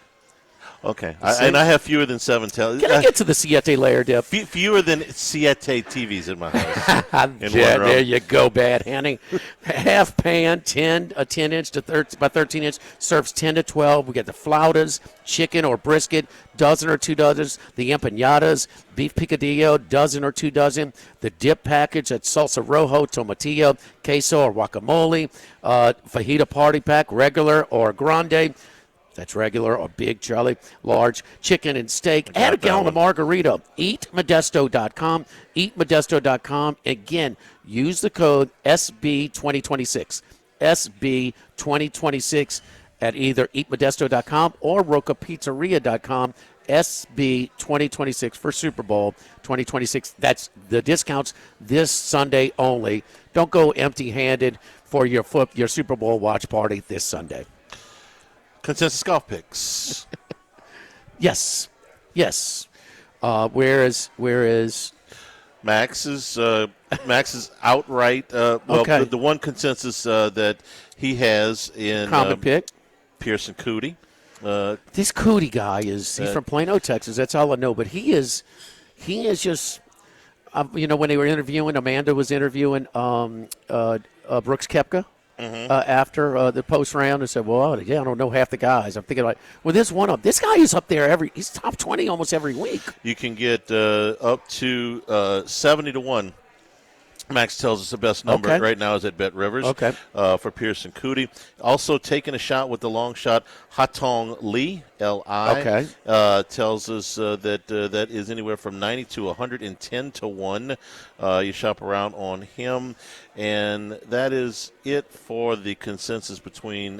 S1: Okay, and I have fewer than 7
S2: Can I get to the Siete layer, Dip?
S1: Fewer than Siete TVs in my house.
S2: There you go, Bad Henning. Half pan, 10 inch to 13 inch, serves 10 to 12. We got the flautas, chicken or brisket, dozen or 2 dozens. The empanadas, beef picadillo, dozen or 2 dozen. The dip package, that's salsa rojo, tomatillo, queso or guacamole. Fajita party pack, regular or grande. That's regular or big, Charlie, large, chicken and steak. Add a gallon of margarita. EatModesto.com. EatModesto.com. Again, use the code SB2026. SB2026 at either EatModesto.com or RocaPizzeria.com. SB2026 for Super Bowl 2026. That's the discounts this Sunday only. Don't go empty-handed for your Super Bowl watch party this Sunday.
S1: Consensus golf picks.
S2: Yes. Where is
S1: Max is outright.
S2: Okay.
S1: The one consensus that he has in
S2: common pick.
S1: Pearson Coody.
S2: This Coody guy he's from Plano, Texas. That's all I know. But he is just. When they were interviewing, Amanda was interviewing Brooks Koepka. After the post round, and said, "Well, I don't know half the guys." I'm thinking, this guy is up there he's top 20 almost every week.
S1: You can get up to 70-1. Max tells us the best number right now is at Bet Rivers for Pearson Coody. Also taking a shot with the long shot, Hatong Lee, L-I, tells us that is anywhere from 90 to 110-1. You shop around on him, and that is it for the consensus between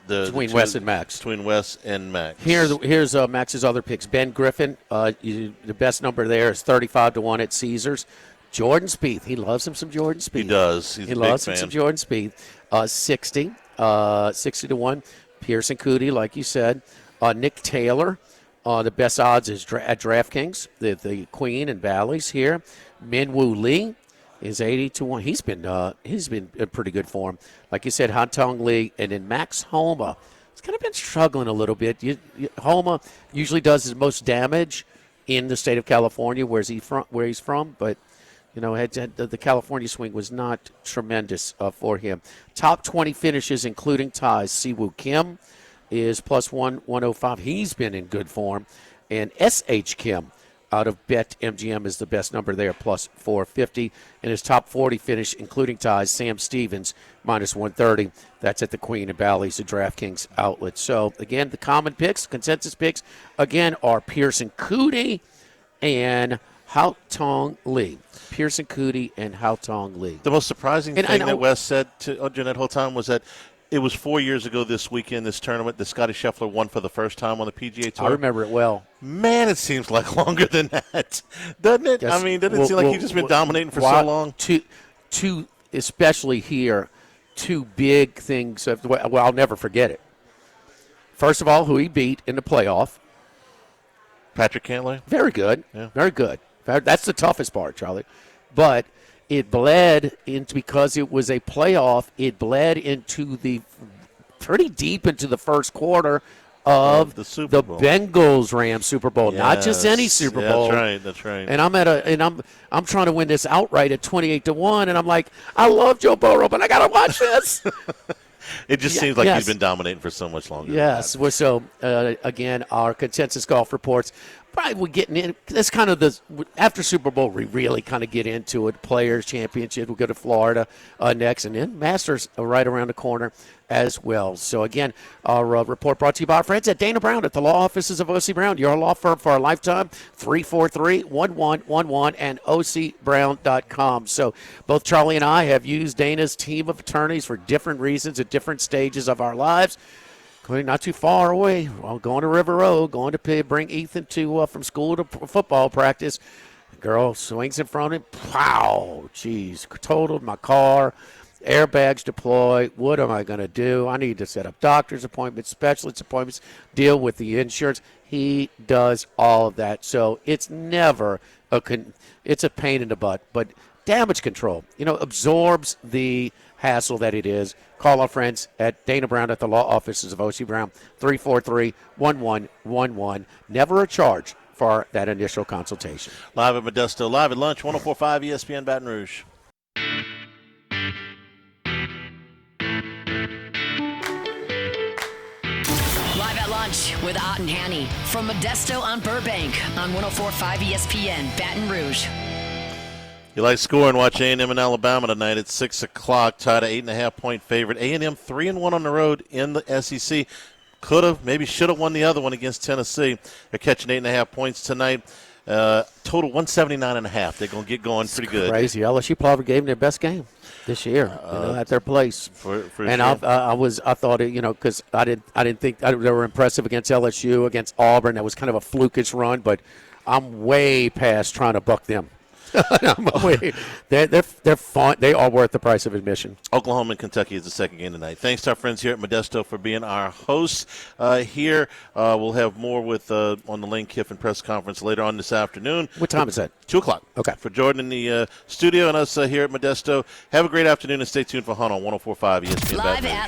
S2: between Wes and Max.
S1: Between Wes and Max.
S2: Here's Max's other picks. Ben Griffin, the best number there is 35-1 at Caesars. Jordan Spieth, he loves him some Jordan Spieth.
S1: He does. He
S2: loves him some Jordan Spieth. 60-1. Pearson Coody, like you said. Nick Taylor, the best odds is at DraftKings. The Queen and Bally's here. Minwoo Lee is 80-1. He's been in pretty good form. Like you said, Hatong Lee, and then Max Homa. He's kind of been struggling a little bit. Homa usually does his most damage in the state of California, where he's from, but. The California swing was not tremendous for him. Top 20 finishes, including ties. Siwoo Kim is plus 105. He's been in good form. And S.H. Kim out of Bet MGM is the best number there, plus 450. And his top 40 finish, including ties, Sam Stevens, minus 130. That's at the Queen and Bally's, the DraftKings outlet. So, again, the common picks, consensus picks, again, are Pearson Coody and Hatong Lee. Pearson Coody and Hatong Lee.
S1: The most surprising thing that Wes said to Jen that whole time was that it was 4 years ago this weekend, this tournament, that Scottie Scheffler won for the first time on the PGA Tour.
S2: I remember it well.
S1: Man, it seems like longer than that, doesn't it? Yes. I mean, doesn't it seem like he's just been dominating for so long?
S2: Two, especially here, two big things. Well, I'll never forget it. First of all, who he beat in the playoff.
S1: Patrick Cantlay.
S2: Very good. Yeah. Very good. That's the toughest part, Charlie. But it bled into, because it was a playoff, it bled into pretty deep into the first quarter of the Bengals-Rams Super Bowl, not just any Super Bowl.
S1: That's right.
S2: And I'm trying to win this outright at 28-1, and I'm like, I love Joe Burrow, but I got to watch this.
S1: It just seems like he's been dominating for so much longer.
S2: Yes. So, again, our consensus golf reports. Probably we're getting in. That's kind of after Super Bowl, we really kind of get into it. Players Championship, we'll go to Florida next, and then Masters right around the corner as well. So, again, our report brought to you by our friends at Dana Brown at the law offices of O.C. Brown. Your law firm for a lifetime, 343-1111 and ocbrown.com. So, both Charlie and I have used Dana's team of attorneys for different reasons at different stages of our lives. Not too far away. Well, going to River Road, going to bring Ethan to from school to football practice. The girl swings in front of him. Pow! Jeez, totaled my car. Airbags deploy. What am I going to do? I need to set up doctor's appointments, specialist appointments, deal with the insurance. He does all of that. So it's never it's a pain in the butt. But damage control, absorbs the hassle that it is. Call our friends at Dana Brown at the law offices of O.C. Brown, 343-1111. Never a charge for that initial consultation.
S1: Live at Modesto, live at lunch, 104.5 ESPN Baton Rouge.
S3: Live at lunch with Ott and Hanny from Modesto on Burbank on 104.5 ESPN Baton Rouge.
S1: You like scoring? Watch A&M and Alabama tonight at 6 o'clock. Tied at 8.5-point favorite. A&M 3-1 on the road in the SEC. Could have, maybe should have won the other one against Tennessee. They're catching 8.5 points tonight. Total 179.5. They're going to get going pretty good.
S2: Crazy. LSU probably gave them their best game this year at their place.
S1: For
S2: and
S1: sure.
S2: I thought because I didn't think they were impressive against LSU, against Auburn. That was kind of a flukish run, but I'm way past trying to buck them. They're fun. They are worth the price of admission.
S1: Oklahoma and Kentucky is the second game tonight. Thanks to our friends here at Modesto for being our hosts here. We'll have more with on the Lane Kiffin press conference later on this afternoon.
S2: What time is that?
S1: 2 o'clock.
S2: Okay.
S1: For Jordan in the studio and us here at Modesto. Have a great afternoon and stay tuned for Hunt on 104.5 ESPN.
S3: Live
S1: Baton Rouge.
S3: at